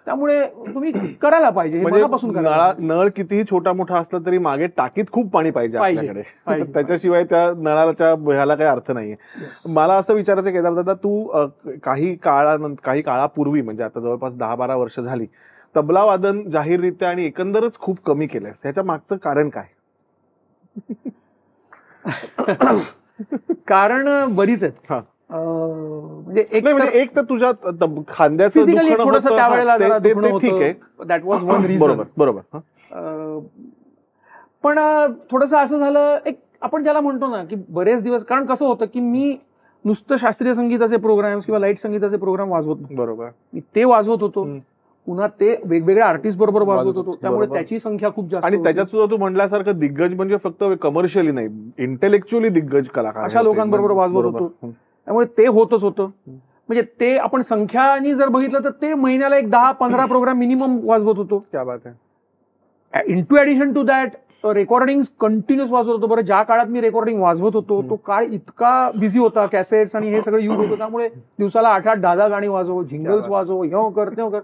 त्यामुळे तुम्ही करायला पाहिजे, मनापासून करायला. नळ कितीही छोटा मोठा असला तरी मागे टाकीत खूप पाणी पाहिजे आपल्याकडे, त्याच्याशिवाय त्या नळाच्या ह्याला काही अर्थ नाहीये. मला असं विचारायचं केदार दादा, तू काही काळापूर्वी, म्हणजे आता जवळपास 10-12 वर्ष झाली, तबला वादन जाहीररित्या आणि एकंदरच खूप कमी केलंयस. ह्याच्या मागचं कारण काय? कारण बरीच आहेत. म्हणजे एक तर तुझ्या खांद्याचं थोडंसं त्यावेळेला ठीक आहे, दॅट वॉज वन रिझन. बरोबर. पण थोडंसं असं झालं, एक आपण ज्याला म्हणतो ना की बरेच दिवस, कारण कसं होतं की मी नुसतं शास्त्रीय संगीताचे प्रोग्राम किंवा लाईट संगीताचे प्रोग्राम वाजवत नव्हतो. बरोबर. मी ते वाजवत होतो, पुन्हा ते वेगवेगळ्या आर्टिस्ट बरोबर वाजवत होतो, त्यामुळे त्याची संख्या खूप जास्त. आणि त्याच्यात सुद्धा तू म्हणल्यासारखं दिग्गज म्हणजे फक्त कमर्शियली नाही, इंटेलेक्च्युअली दिग्गज कलाकार अशा लोकांबरोबर वाजवत होतो, त्यामुळे ते होतच होतं. म्हणजे ते आपण संख्यानी जर बघितलं तर ते महिन्याला एक 10-15 प्रोग्राम मिनिमम वाजवत होतो. क्या बात आहे. In to addition to that recording continuous वाजवत होतो. बरं, ज्या काळात मी रेकॉर्डिंग वाजवत होतो तो काळ इतका बिझी होता, कॅसेट्स आणि हे सगळं यूज होतं, त्यामुळे दिवसाला 8-8, 10-10 गाणी वाजव, जिंगल्स वाजव, ह्यो कर त्यो कर,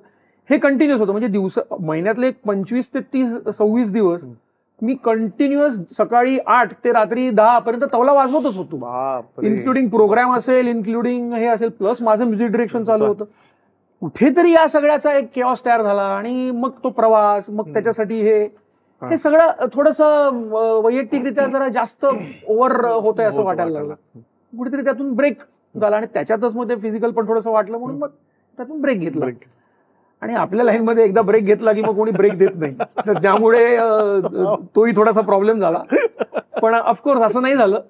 हे कंटिन्युअस होतं. म्हणजे महिन्यातले 25 ते 30-26 दिवस मी कंटिन्युअस सकाळी 8 ते रात्री 10 पर्यंत तबला वाजवतच होतो, इन्क्लुडिंग प्रोग्राम असेल, इन्क्लुडिंग हे असेल, प्लस माझं म्युझिक डिरेक्शन चालू होतं. कुठेतरी या सगळ्याचा एक केऑस तयार झाला, आणि मग तो प्रवास, मग त्याच्यासाठी हे सगळं थोडंसं वैयक्तिकरित्या जरा जास्त ओव्हर होतंय असं वाटायला लागलं. कुठेतरी त्यातून ब्रेक झाला, आणि त्याच्यातच मग ते फिजिकल पण थोडंसं वाटलं, म्हणून मग त्यातून ब्रेक घेतला. आणि आपल्या लाईनमध्ये एकदा ब्रेक घेतला की मग कोणी ब्रेक देत नाही, तर त्यामुळे तोही थोडासा प्रॉब्लेम झाला. पण ऑफकोर्स असं नाही झालं.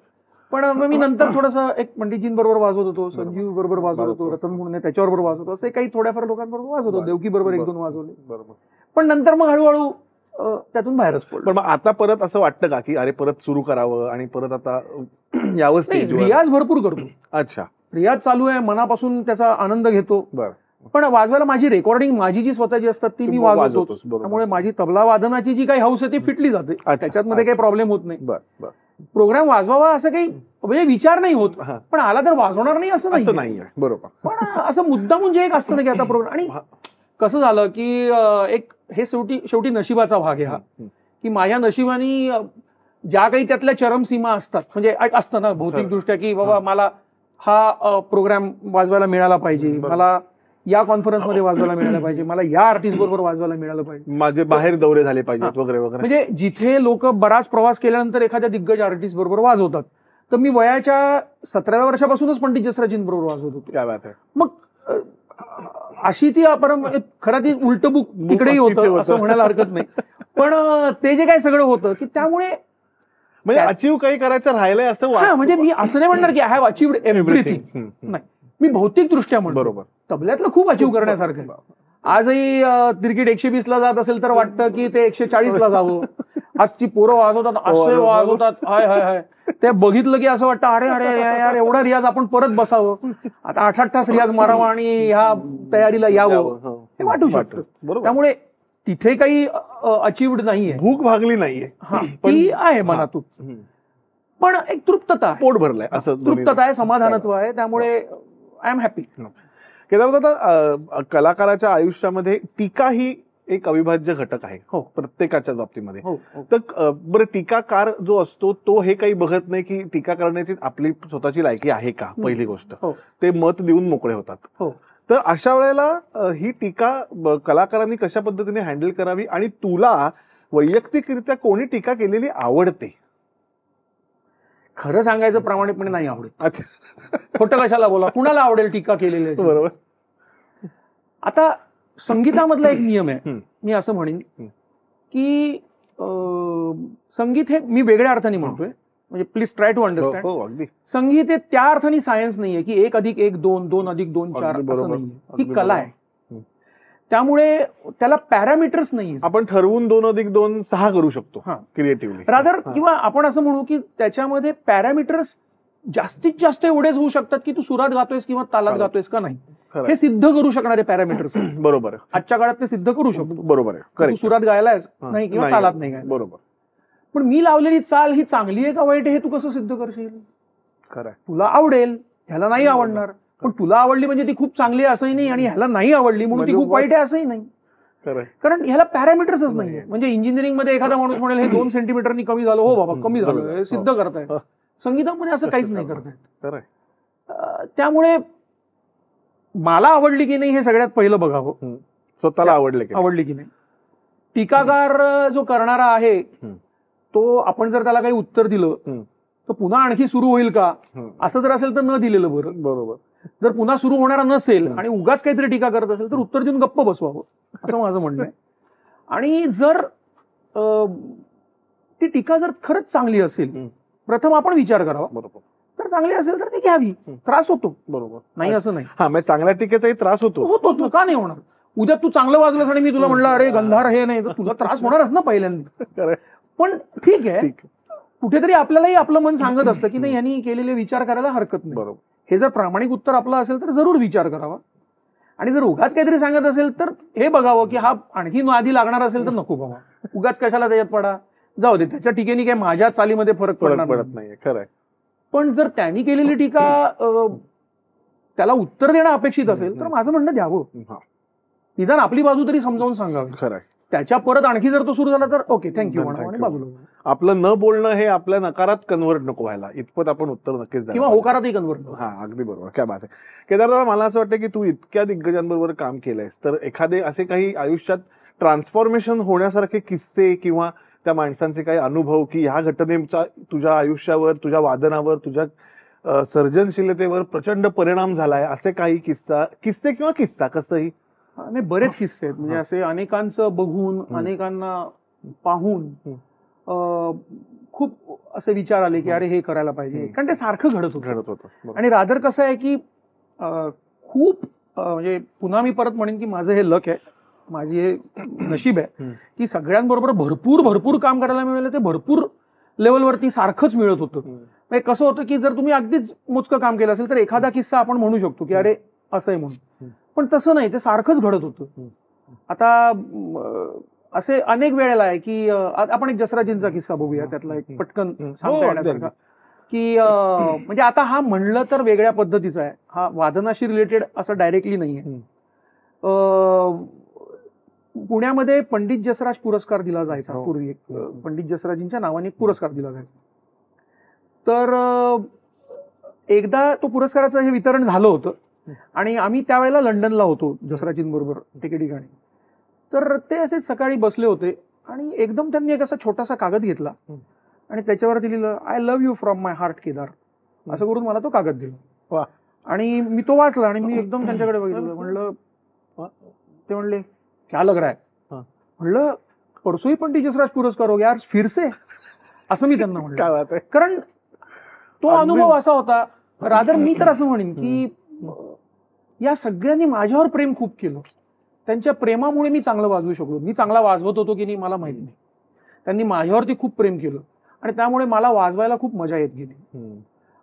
पण मग मी नंतर थोडंसं एक पंडितजींबरोबर वाजवत होतो, संजीव बरोबर वाजवत होतो, रतन म्हणून त्याच्याबरोबर वाजवत होतो, असे काही थोड्याफार लोकांबरोबर वाजवत होतो, देवकी बरोबर 1-2 वाजवले. पण नंतर मग हळूहळू त्यातून बाहेरच पडलो. पण मग आता परत असं वाटतं का की अरे परत सुरू करावं आणि परत आता यावं स्टेजवर? रियाज भरपूर करतो. अच्छा. रियाज चालू आहे, मनापासून त्याचा आनंद घेतो. पण वाजवायला माझी रेकॉर्डिंग माझी जी स्वतःची असतात ती मी वाजवतो, त्यामुळे माझी तबला वादनाची जी काही हौस आहे ती फिटली जाते, त्याच्यात काही प्रॉब्लेम होत नाही. प्रोग्राम वाजवावा असं काही म्हणजे विचार नाही होत, पण आला तर वाजवणार नाही असं नाही. बरोबर. पण असं मुद्दा म्हणजे एक असतं ना की आता प्रोग्राम, आणि कसं झालं की एक हे शेवटी नशिबाचा भाग आहे हा, की माझ्या नशिबाने ज्या काही त्यातल्या चरमसीमा असतात, म्हणजे असतं ना भौतिकदृष्ट्या की बाबा मला हा प्रोग्राम वाजवायला मिळाला पाहिजे, मला या कॉन्फरन्समध्ये वाजवायला मिळालं पाहिजे, मला या आर्टिस्ट बरोबर वाजवायला मिळालं पाहिजे, माझे बाहेर दौरे झाले पाहिजेत वगैरे वगैरे. म्हणजे जिथे लोक बराच प्रवास केल्यानंतर एखाद्या दिग्गज आर्टिस्ट बरोबर वाजवतात, तर मी वयाच्या 17व्या वर्षापासूनच पंडित जसराजींबरोबर वाजवत होतो. काय बात आहे. मग अशी ती खरं ती उलट बुक तिकडेही होतं असं म्हणायला हरकत नाही. पण ते जे काय सगळं होतं की त्यामुळे म्हणजे अचीव्ह काही करायचं राहिलंय असं हा, म्हणजे मी असं नाही म्हणणार की आय हॅव अचीव्ड एव्हरीथिंग, नाही, मी भौतिकदृष्ट्या म्हणतो. बरोबर. तबल्यातलं खूप अचीव्ह करण्यासारखं आहे. आजही क्रिकेट 120 ला जात असेल तर वाटतं की ते 140 ला जावं. आजची पोरं वाजवतात, असे वाजवतात, हाय हाय हाय, ते बघितलं की असं वाटतं अरे अरे यार एवढा रियाज आपण परत बसावं, आता 8-8 तास रियाज मारावा आणि ह्या तयारीला यावं, हे वाटू शकतं. त्यामुळे तिथे काही अचीव्ड नाहीये, भूक भागली नाहीये, ती आहे मनातून, पण एक तृप्तता आहे, पोट भरलंय असं, तृप्तता आहे, समाधानत्व आहे, त्यामुळे आय एम हॅपी. केदार दादा, कलाकाराच्या आयुष्यामध्ये टीका ही एक अविभाज्य घटक आहे. हो, प्रत्येकाच्या बाबतीमध्ये. तर बरं, टीकाकार जो असतो तो हे काही बघत नाही की टीका करण्याची आपली स्वतःची लायकी आहे का, पहिली गोष्ट. ते मत देऊन मोकळे होतात. तर अशा वेळेला ही टीका कलाकारांनी कशा पद्धतीने हँडल करावी, आणि तुला वैयक्तिकरित्या कोणी टीका केलेली आवडते? खरं सांगायचं प्रामाणिकपणे नाही आवडत. अच्छा, खोटं कशाला बोला, कुणाला आवडेल टीका केलेली? बरोबर. आता संगीतामधला एक नियम आहे, मी असं म्हणेन की संगीत हे मी वेगळ्या अर्थाने म्हणतोय, म्हणजे प्लीज ट्राय टू अंडरस्टँड. संगीत हे त्या अर्थाने सायन्स नाहीये की 1+1=2, 2+2=4 असं नाहीये. ही कला आहे, त्यामुळे त्याला पॅरामीटर्स नाहीये. आपण ठरवून 2+2 6 करू शकतो क्रिएटिव्हली रादर, किंवा आपण असं म्हणू की त्याच्यामध्ये पॅरामीटर्स जास्तीत जास्त एवढेच होऊ शकतात की तू सुरात गातोयस किंवा तालात गातोयस का नाही, हे सिद्ध करू शकणारे पॅरामीटर्स. बरोबर. आजच्या काळात ते सिद्ध करू शकतो. बरोबर आहे. तू सुरात गायलायस नाही किंवा तालात नाही गायला. बरोबर. पण मी लावलेली चाल ही चांगली आहे का वाईट आहे हे तू कसं सिद्ध करशील? खरं. तुला आवडेल, ह्याला नाही आवडणार, पण तुला आवडली म्हणजे ती खूप चांगली आहे असंही नाही, आणि ह्याला नाही आवडली म्हणून ती खूप वाईट आहे असंही नाही. कारण ह्याला पॅरामीटर्सच नाहीये. म्हणजे इंजिनिअरिंग मध्ये एखादा माणूस म्हणेल हे 2 सेंटीमीटरनी कमी झालं, हो बाबा कमी झालं, हे सिद्ध करताय. संगीतामध्ये असं काहीच नाही करतायत. त्यामुळे मला आवडली की नाही हे सगळ्यात पहिलं बघावं, स्वतःला आवडली की नाही. टीकाकार जो करणारा आहे तो, आपण जर त्याला काही उत्तर दिलं तर पुन्हा आणखी सुरू होईल का, असं जर असेल तर न दिलेलं बरं. बरोबर. जर पुन्हा सुरू होणारा नसेल आणि उगाच काहीतरी टीका करत असेल तर उत्तर देऊन गप्प बसवावं, असं माझं म्हणणं आहे. आणि जर ती टीका जर खरंच चांगली असेल, प्रथम आपण विचार करावा. बरोबर. तर चांगली असेल तर ती घ्यावी. त्रास होतो, बरोबर, नाही असं नाही. हा, चांगल्या टीकेचाही त्रास होतो, का नाही होणार? उद्या तू चांगलं वाजलंस आणि मी तुला म्हणलं अरे गंधार हे नाही, तर तुला त्रास होणारच ना पहिल्यांदा. पण ठीक आहे, कुठेतरी आपल्यालाही आपलं मन सांगत असतं की नाही, यांनी केलेले विचार करायला हरकत नाही. बरोबर. हे जर प्रामाणिक उत्तर आपलं असेल तर जरूर विचार करावा. आणि जर उगाच काहीतरी सांगत असेल तर हे बघावं की हा आणखी आधी लागणार असेल तर नको बाबा, उगाच कशाला त्याच्यात पडा, जाऊ दे, त्याच्या टीकेने काय माझ्या चालीमध्ये फरक पडत नाही. खरं. पण जर त्यांनी केलेली टीका त्याला उत्तर देणं अपेक्षित असेल तर माझं म्हणणं द्यावं, निदान आपली बाजू तरी समजावून सांगावी. खरं. त्याच्या परत आणखी जर तो सुरू झाला तर ओके थँक्यू म्हणा, बाजूला. आपलं न बोलणं हे आपल्या नकारात कन्व्हर्ट नको व्हायला, इतपत आपण उत्तर नक्कीच द्यावं, किंवा होकारातही कन्व्हर्ट. हा, अगदी बरोबर. काय बात आहे. केदारदादा, मला असं वाटतं की तू इतक्या दिग्गजांबरोबर काम केलंयस, तर एखादे असे काही आयुष्यात ट्रान्सफॉर्मेशन होण्यासारखे किस्से किंवा त्या माणसांचे काही अनुभव की ह्या घटनेचा तुझ्या आयुष्यावर, तुझ्या वादनावर, तुझ्या सर्जनशीलतेवर प्रचंड परिणाम झालाय, असे काही किस्से किंवा किस्सा कसंही? बरेच किस्से आहेत. म्हणजे असे अनेकांचं बघून, अनेकांना पाहून खूप असे विचार आले की अरे हे करायला पाहिजे, कारण ते सारखं घडत होतं. आणि रादर कसं आहे की खूप म्हणजे पुन्हा मी परत म्हणेन की माझं हे लक आहे, माझी हे नशीब आहे की सगळ्यांबरोबर भरपूर भरपूर काम करायला मिळालं. ते भरपूर लेवलवरती सारखंच मिळत होतं. म्हणजे कसं होतं की जर तुम्ही अगदीच मोजकं काम केलं असेल तर एखादा किस्सा आपण म्हणू शकतो की अरे असं आहे म्हणून, पण तसं नाही, ते सारखंच घडत होतं. आता असे अनेक वेळेला आहे की आपण एक जसराजींचा किस्सा बघूया, त्यातला एक पटकन सांगता येण्यासारखा की म्हणजे आता हा म्हणलं तर वेगळ्या पद्धतीचा आहे, हा वादनाशी रिलेटेड असं डायरेक्टली नाहीये. पुण्यामध्ये पंडित जसराज पुरस्कार दिला जायचा पूर्वी, एक पंडित जसराजींच्या नावाने एक पुरस्कार दिला जायचा. तर एकदा तो पुरस्काराचं हे वितरण झालं होतं आणि आम्ही त्यावेळेला लंडनला होतो जसराजींबरोबर एके ठिकाणी. तर ते असे सकाळी बसले होते आणि एकदम त्यांनी एक असा छोटासा कागद घेतला आणि त्याच्यावरती लिहिलं, I love you from my heart Kedar, असं करून मला तो कागद दिला. आणि मी तो वाचला आणि मी एकदम त्यांच्याकडे बघितलं. म्हणलं, ते म्हणले क्या लग रहा है? म्हणलं परसों ही पंडित जसराज पुरस्कार हो गया यार, फिर से. असं मी त्यांना म्हणलं. काय बात आहे. कारण तो अनुभव असा होता. रादर मी तर असं म्हणेन की या सगळ्यांनी माझ्यावर प्रेम खूप केलं. त्यांच्या प्रेमामुळे मी चांगलं वाजवू शकलो. मी चांगला वाजवत होतो की नाही मला माहित नाही. त्यांनी माझ्यावरती खूप प्रेम केलं आणि त्यामुळे मला वाजवायला खूप मजा येत गेली.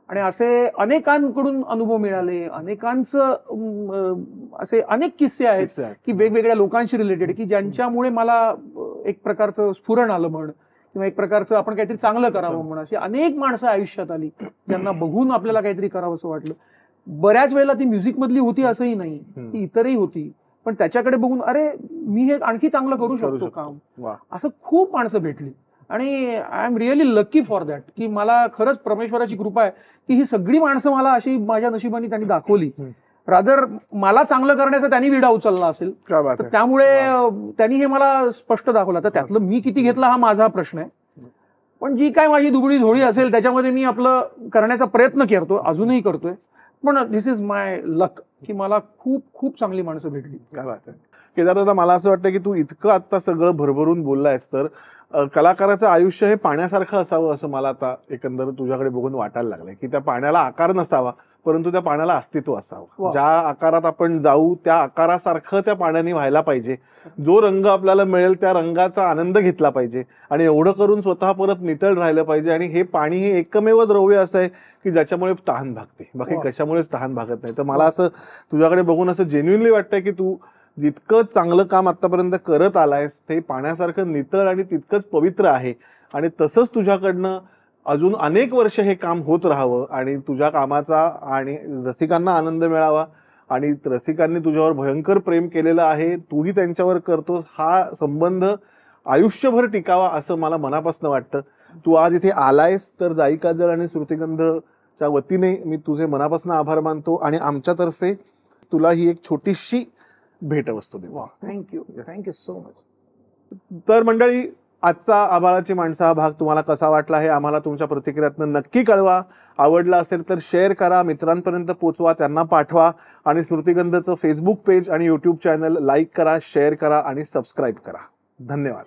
आणि असे अनेकांकडून अनुभव मिळाले. अनेकांचं असे अनेक किस्से आहेत की वेगवेगळ्या लोकांशी रिलेटेड की ज्यांच्यामुळे मला एक प्रकारचं स्फुरण आलं म्हण किंवा एक प्रकारचं आपण काहीतरी चांगलं करावं म्हणून. अशी अनेक माणसं आयुष्यात आली ज्यांना बघून आपल्याला काहीतरी करावं असं वाटलं. बऱ्याच वेळेला ती म्युझिक मधली होती असंही नाही, ती इतरही होती. पण त्याच्याकडे बघून अरे मी हे आणखी चांगलं करू शकतो काम, असं खूप माणसं भेटली. आणि I am really lucky for that की मला खरंच परमेश्वराची कृपा आहे की ही सगळी माणसं मला अशी माझ्या नशिबाने त्यांनी दाखवली. रादर मला चांगलं करण्याचा त्यांनी विडा उचलला असेल तर त्यामुळे त्यांनी हे मला स्पष्ट दाखवलं. तर त्यातलं मी किती घेतला हा माझा प्रश्न आहे. पण जी काय माझी दुबळी झोळी असेल त्याच्यामध्ये मी आपलं करण्याचा प्रयत्न करतो, अजूनही करतोय. पण दिस इज माय लक की मला खूप खूप चांगली माणसं भेटली. काय बात आहे. केदारदादा, मला असं वाटतं की तू इतकं आता सगळं भरभरून बोललायस तर कलाकाराचं आयुष्य हे पाण्यासारखं असावं असं मला आता एकंदर तुझ्याकडे बघून वाटायला लागलंय की त्या पाण्याला आकार नसावा परंतु त्या पाण्याला अस्तित्व असावं. ज्या आकारात आपण जाऊ त्या आकारासारखं त्या पाण्याने व्हायला पाहिजे. जो रंग आपल्याला मिळेल त्या रंगाचा आनंद घेतला पाहिजे आणि एवढं करून स्वतः परत नितळ राहिलं पाहिजे. आणि हे पाणी हे एकमेव द्रव्य असं आहे की ज्याच्यामुळे तहान भागते, बाकी कशामुळेच तहान भागत नाही. तर मला असं तुझ्याकडे बघून असं जेन्युइनली वाटतंय की तू जितकं चांगलं काम आतापर्यंत करत आलायस ते पाण्यासारखं नितळ आणि तितकंच पवित्र आहे. आणि तसंच तुझ्याकडनं अजून अनेक वर्ष हे काम होत राहावं आणि तुझ्या कामाचा आणि रसिकांना आनंद मिळावा. आणि रसिकांनी तुझ्यावर भयंकर प्रेम केलेलं आहे, तूही त्यांच्यावर करतोस, हा संबंध आयुष्यभर टिकावा असं मला मनापासून वाटतं. तू आज इथे आलायस तर जाई काजळ आणि श्रुतिगंधच्या वतीने मी तुझे मनापासून आभार मानतो आणि आमच्यातर्फे तुला ही एक छोटीशी भेटवस्तू देतो. Thank you so much. तर मंडळी, आजचा आभाळाची माणसं हा भाग तुम्हाला कसा वाटला हे आम्हाला तुमच्या प्रतिक्रियातनं नक्की कळवा. आवडला असेल तर शेअर करा, मित्रांपर्यंत पोचवा, त्यांना पाठवा आणि स्मृतिगंधचं फेसबुक पेज आणि यूट्यूब चॅनल लाईक करा, शेअर करा आणि सबस्क्राईब करा. धन्यवाद.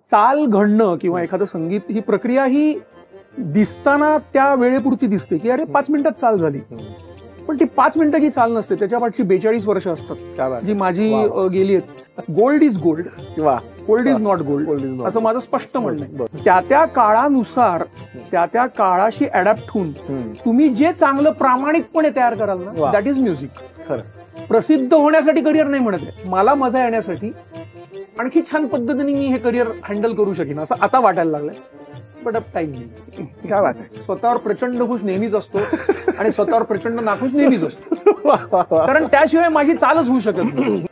चाल घडणं किंवा एखादं संगीत ही प्रक्रिया ही दिसताना त्या वेळेपुरती दिसते की अरे 5 मिनिटात चाल झाली, पण ती 5 मिनिटाची चाल नसते, त्याच्या पाठची 42 वर्ष असतात जी माझी गेली आहेत. गोल्ड इज गोल्ड किंवा गोल्ड इज नॉट गोल्ड असं माझं स्पष्ट म्हणणं आहे. त्या त्या काळानुसार त्या त्या काळाशी अडॅप्ट होऊन तुम्ही जे चांगलं प्रामाणिकपणे तयार कराल ना, दॅट इज म्युझिक. खरं, प्रसिद्ध होण्यासाठी करिअर नाही म्हणत आहे, मला मजा येण्यासाठी आणखी छान पद्धतीने मी हे करिअर हँडल करू शकेन असं आता वाटायला लागलंय. बट अप टाइम काय बात आहे. स्वतःवर प्रचंड खुश नेहमीच असतो आणि स्वतःवर प्रचंड नाखुश नेहमीच असतो, कारण त्याशिवाय माझी चालच होऊ शकत नाही.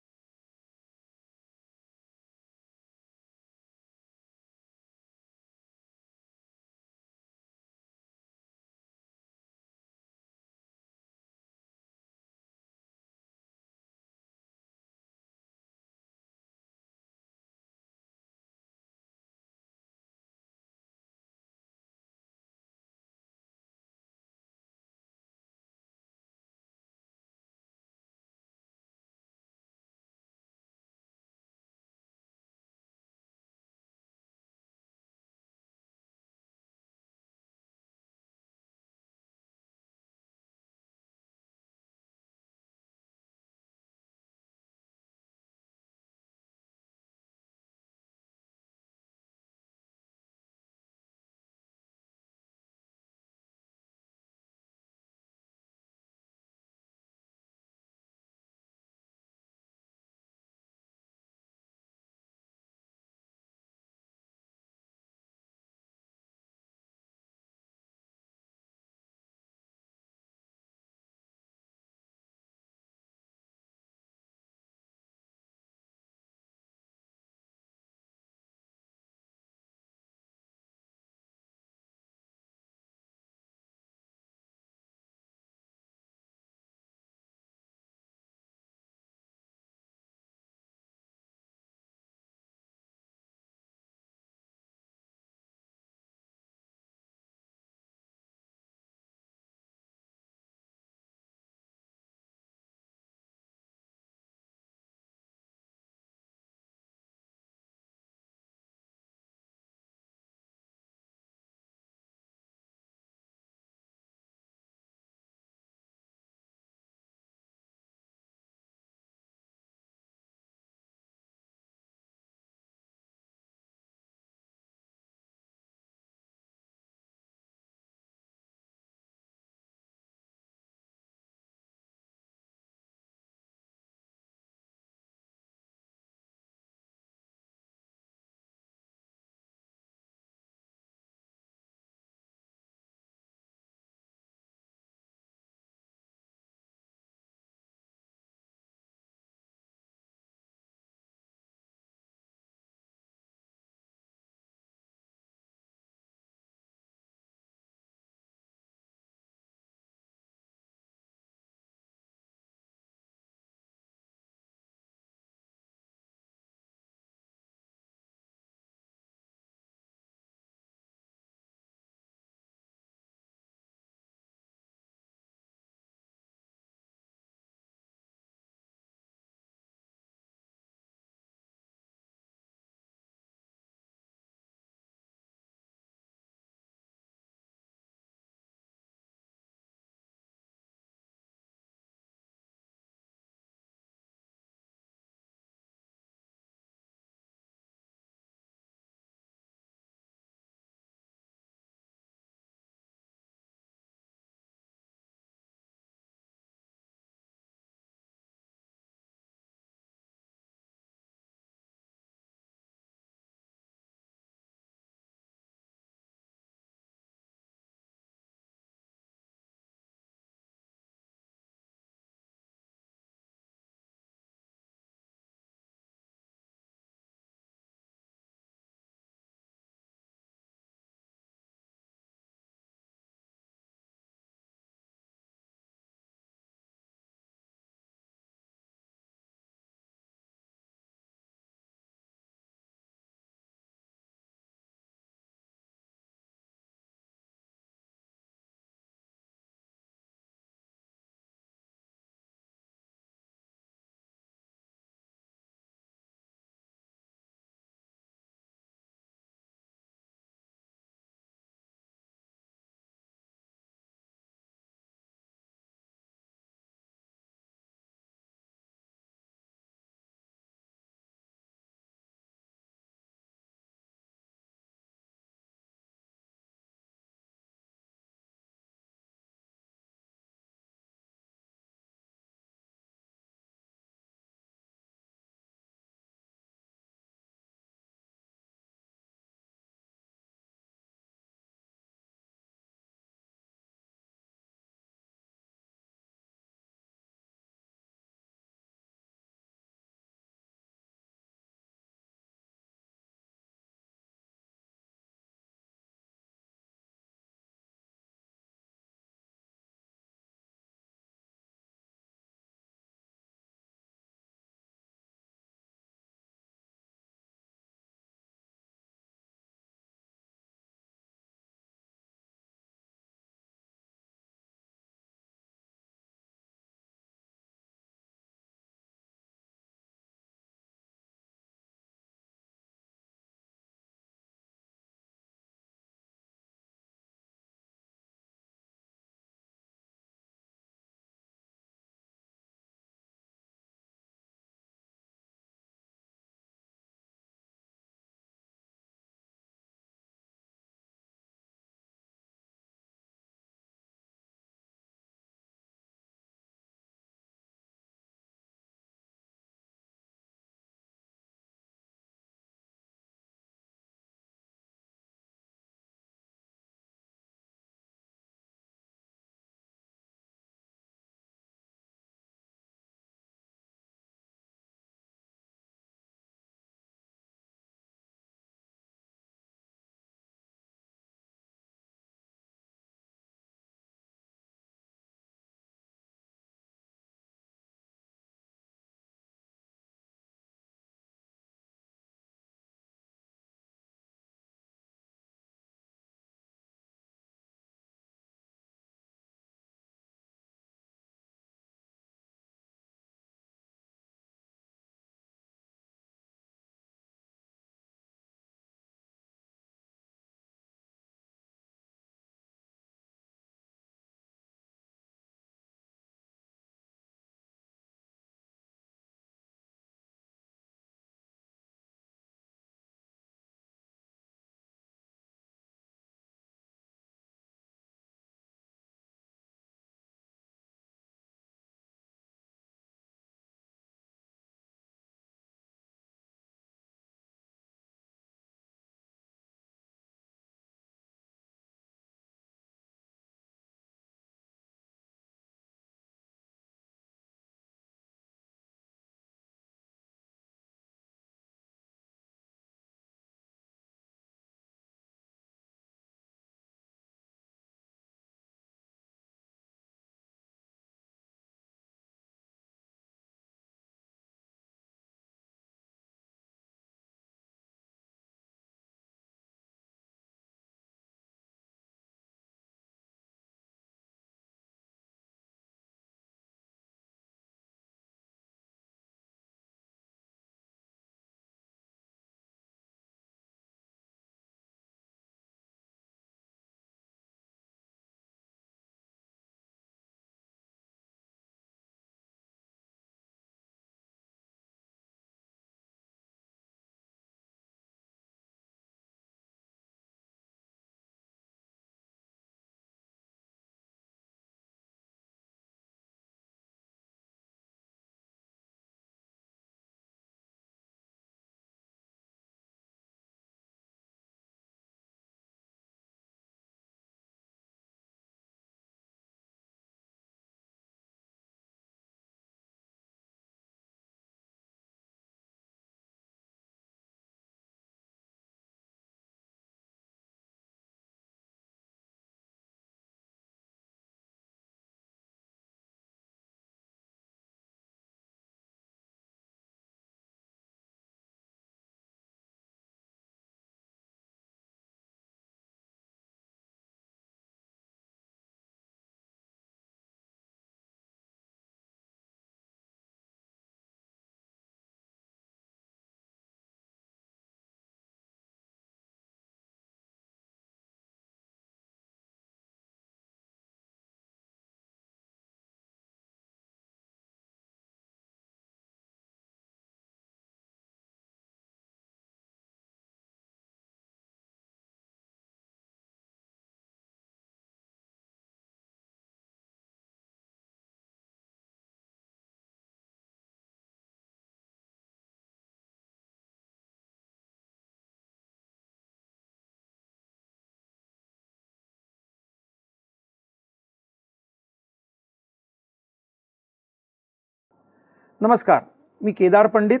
नमस्कार, मी केदार पंडित.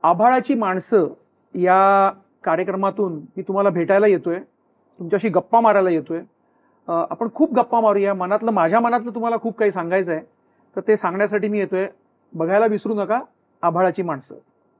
आभाळाची माणसं या कार्यक्रमातून मी तुम्हाला भेटायला येतोय, तुमच्याशी गप्पा मारायला येतोय. आपण खूप गप्पा मारूया. माझ्या मनातलं तुम्हाला खूप काही सांगायचं आहे, तर ते सांगण्यासाठी मी येतोय. बघायला विसरू नका आभाळाची माणसं.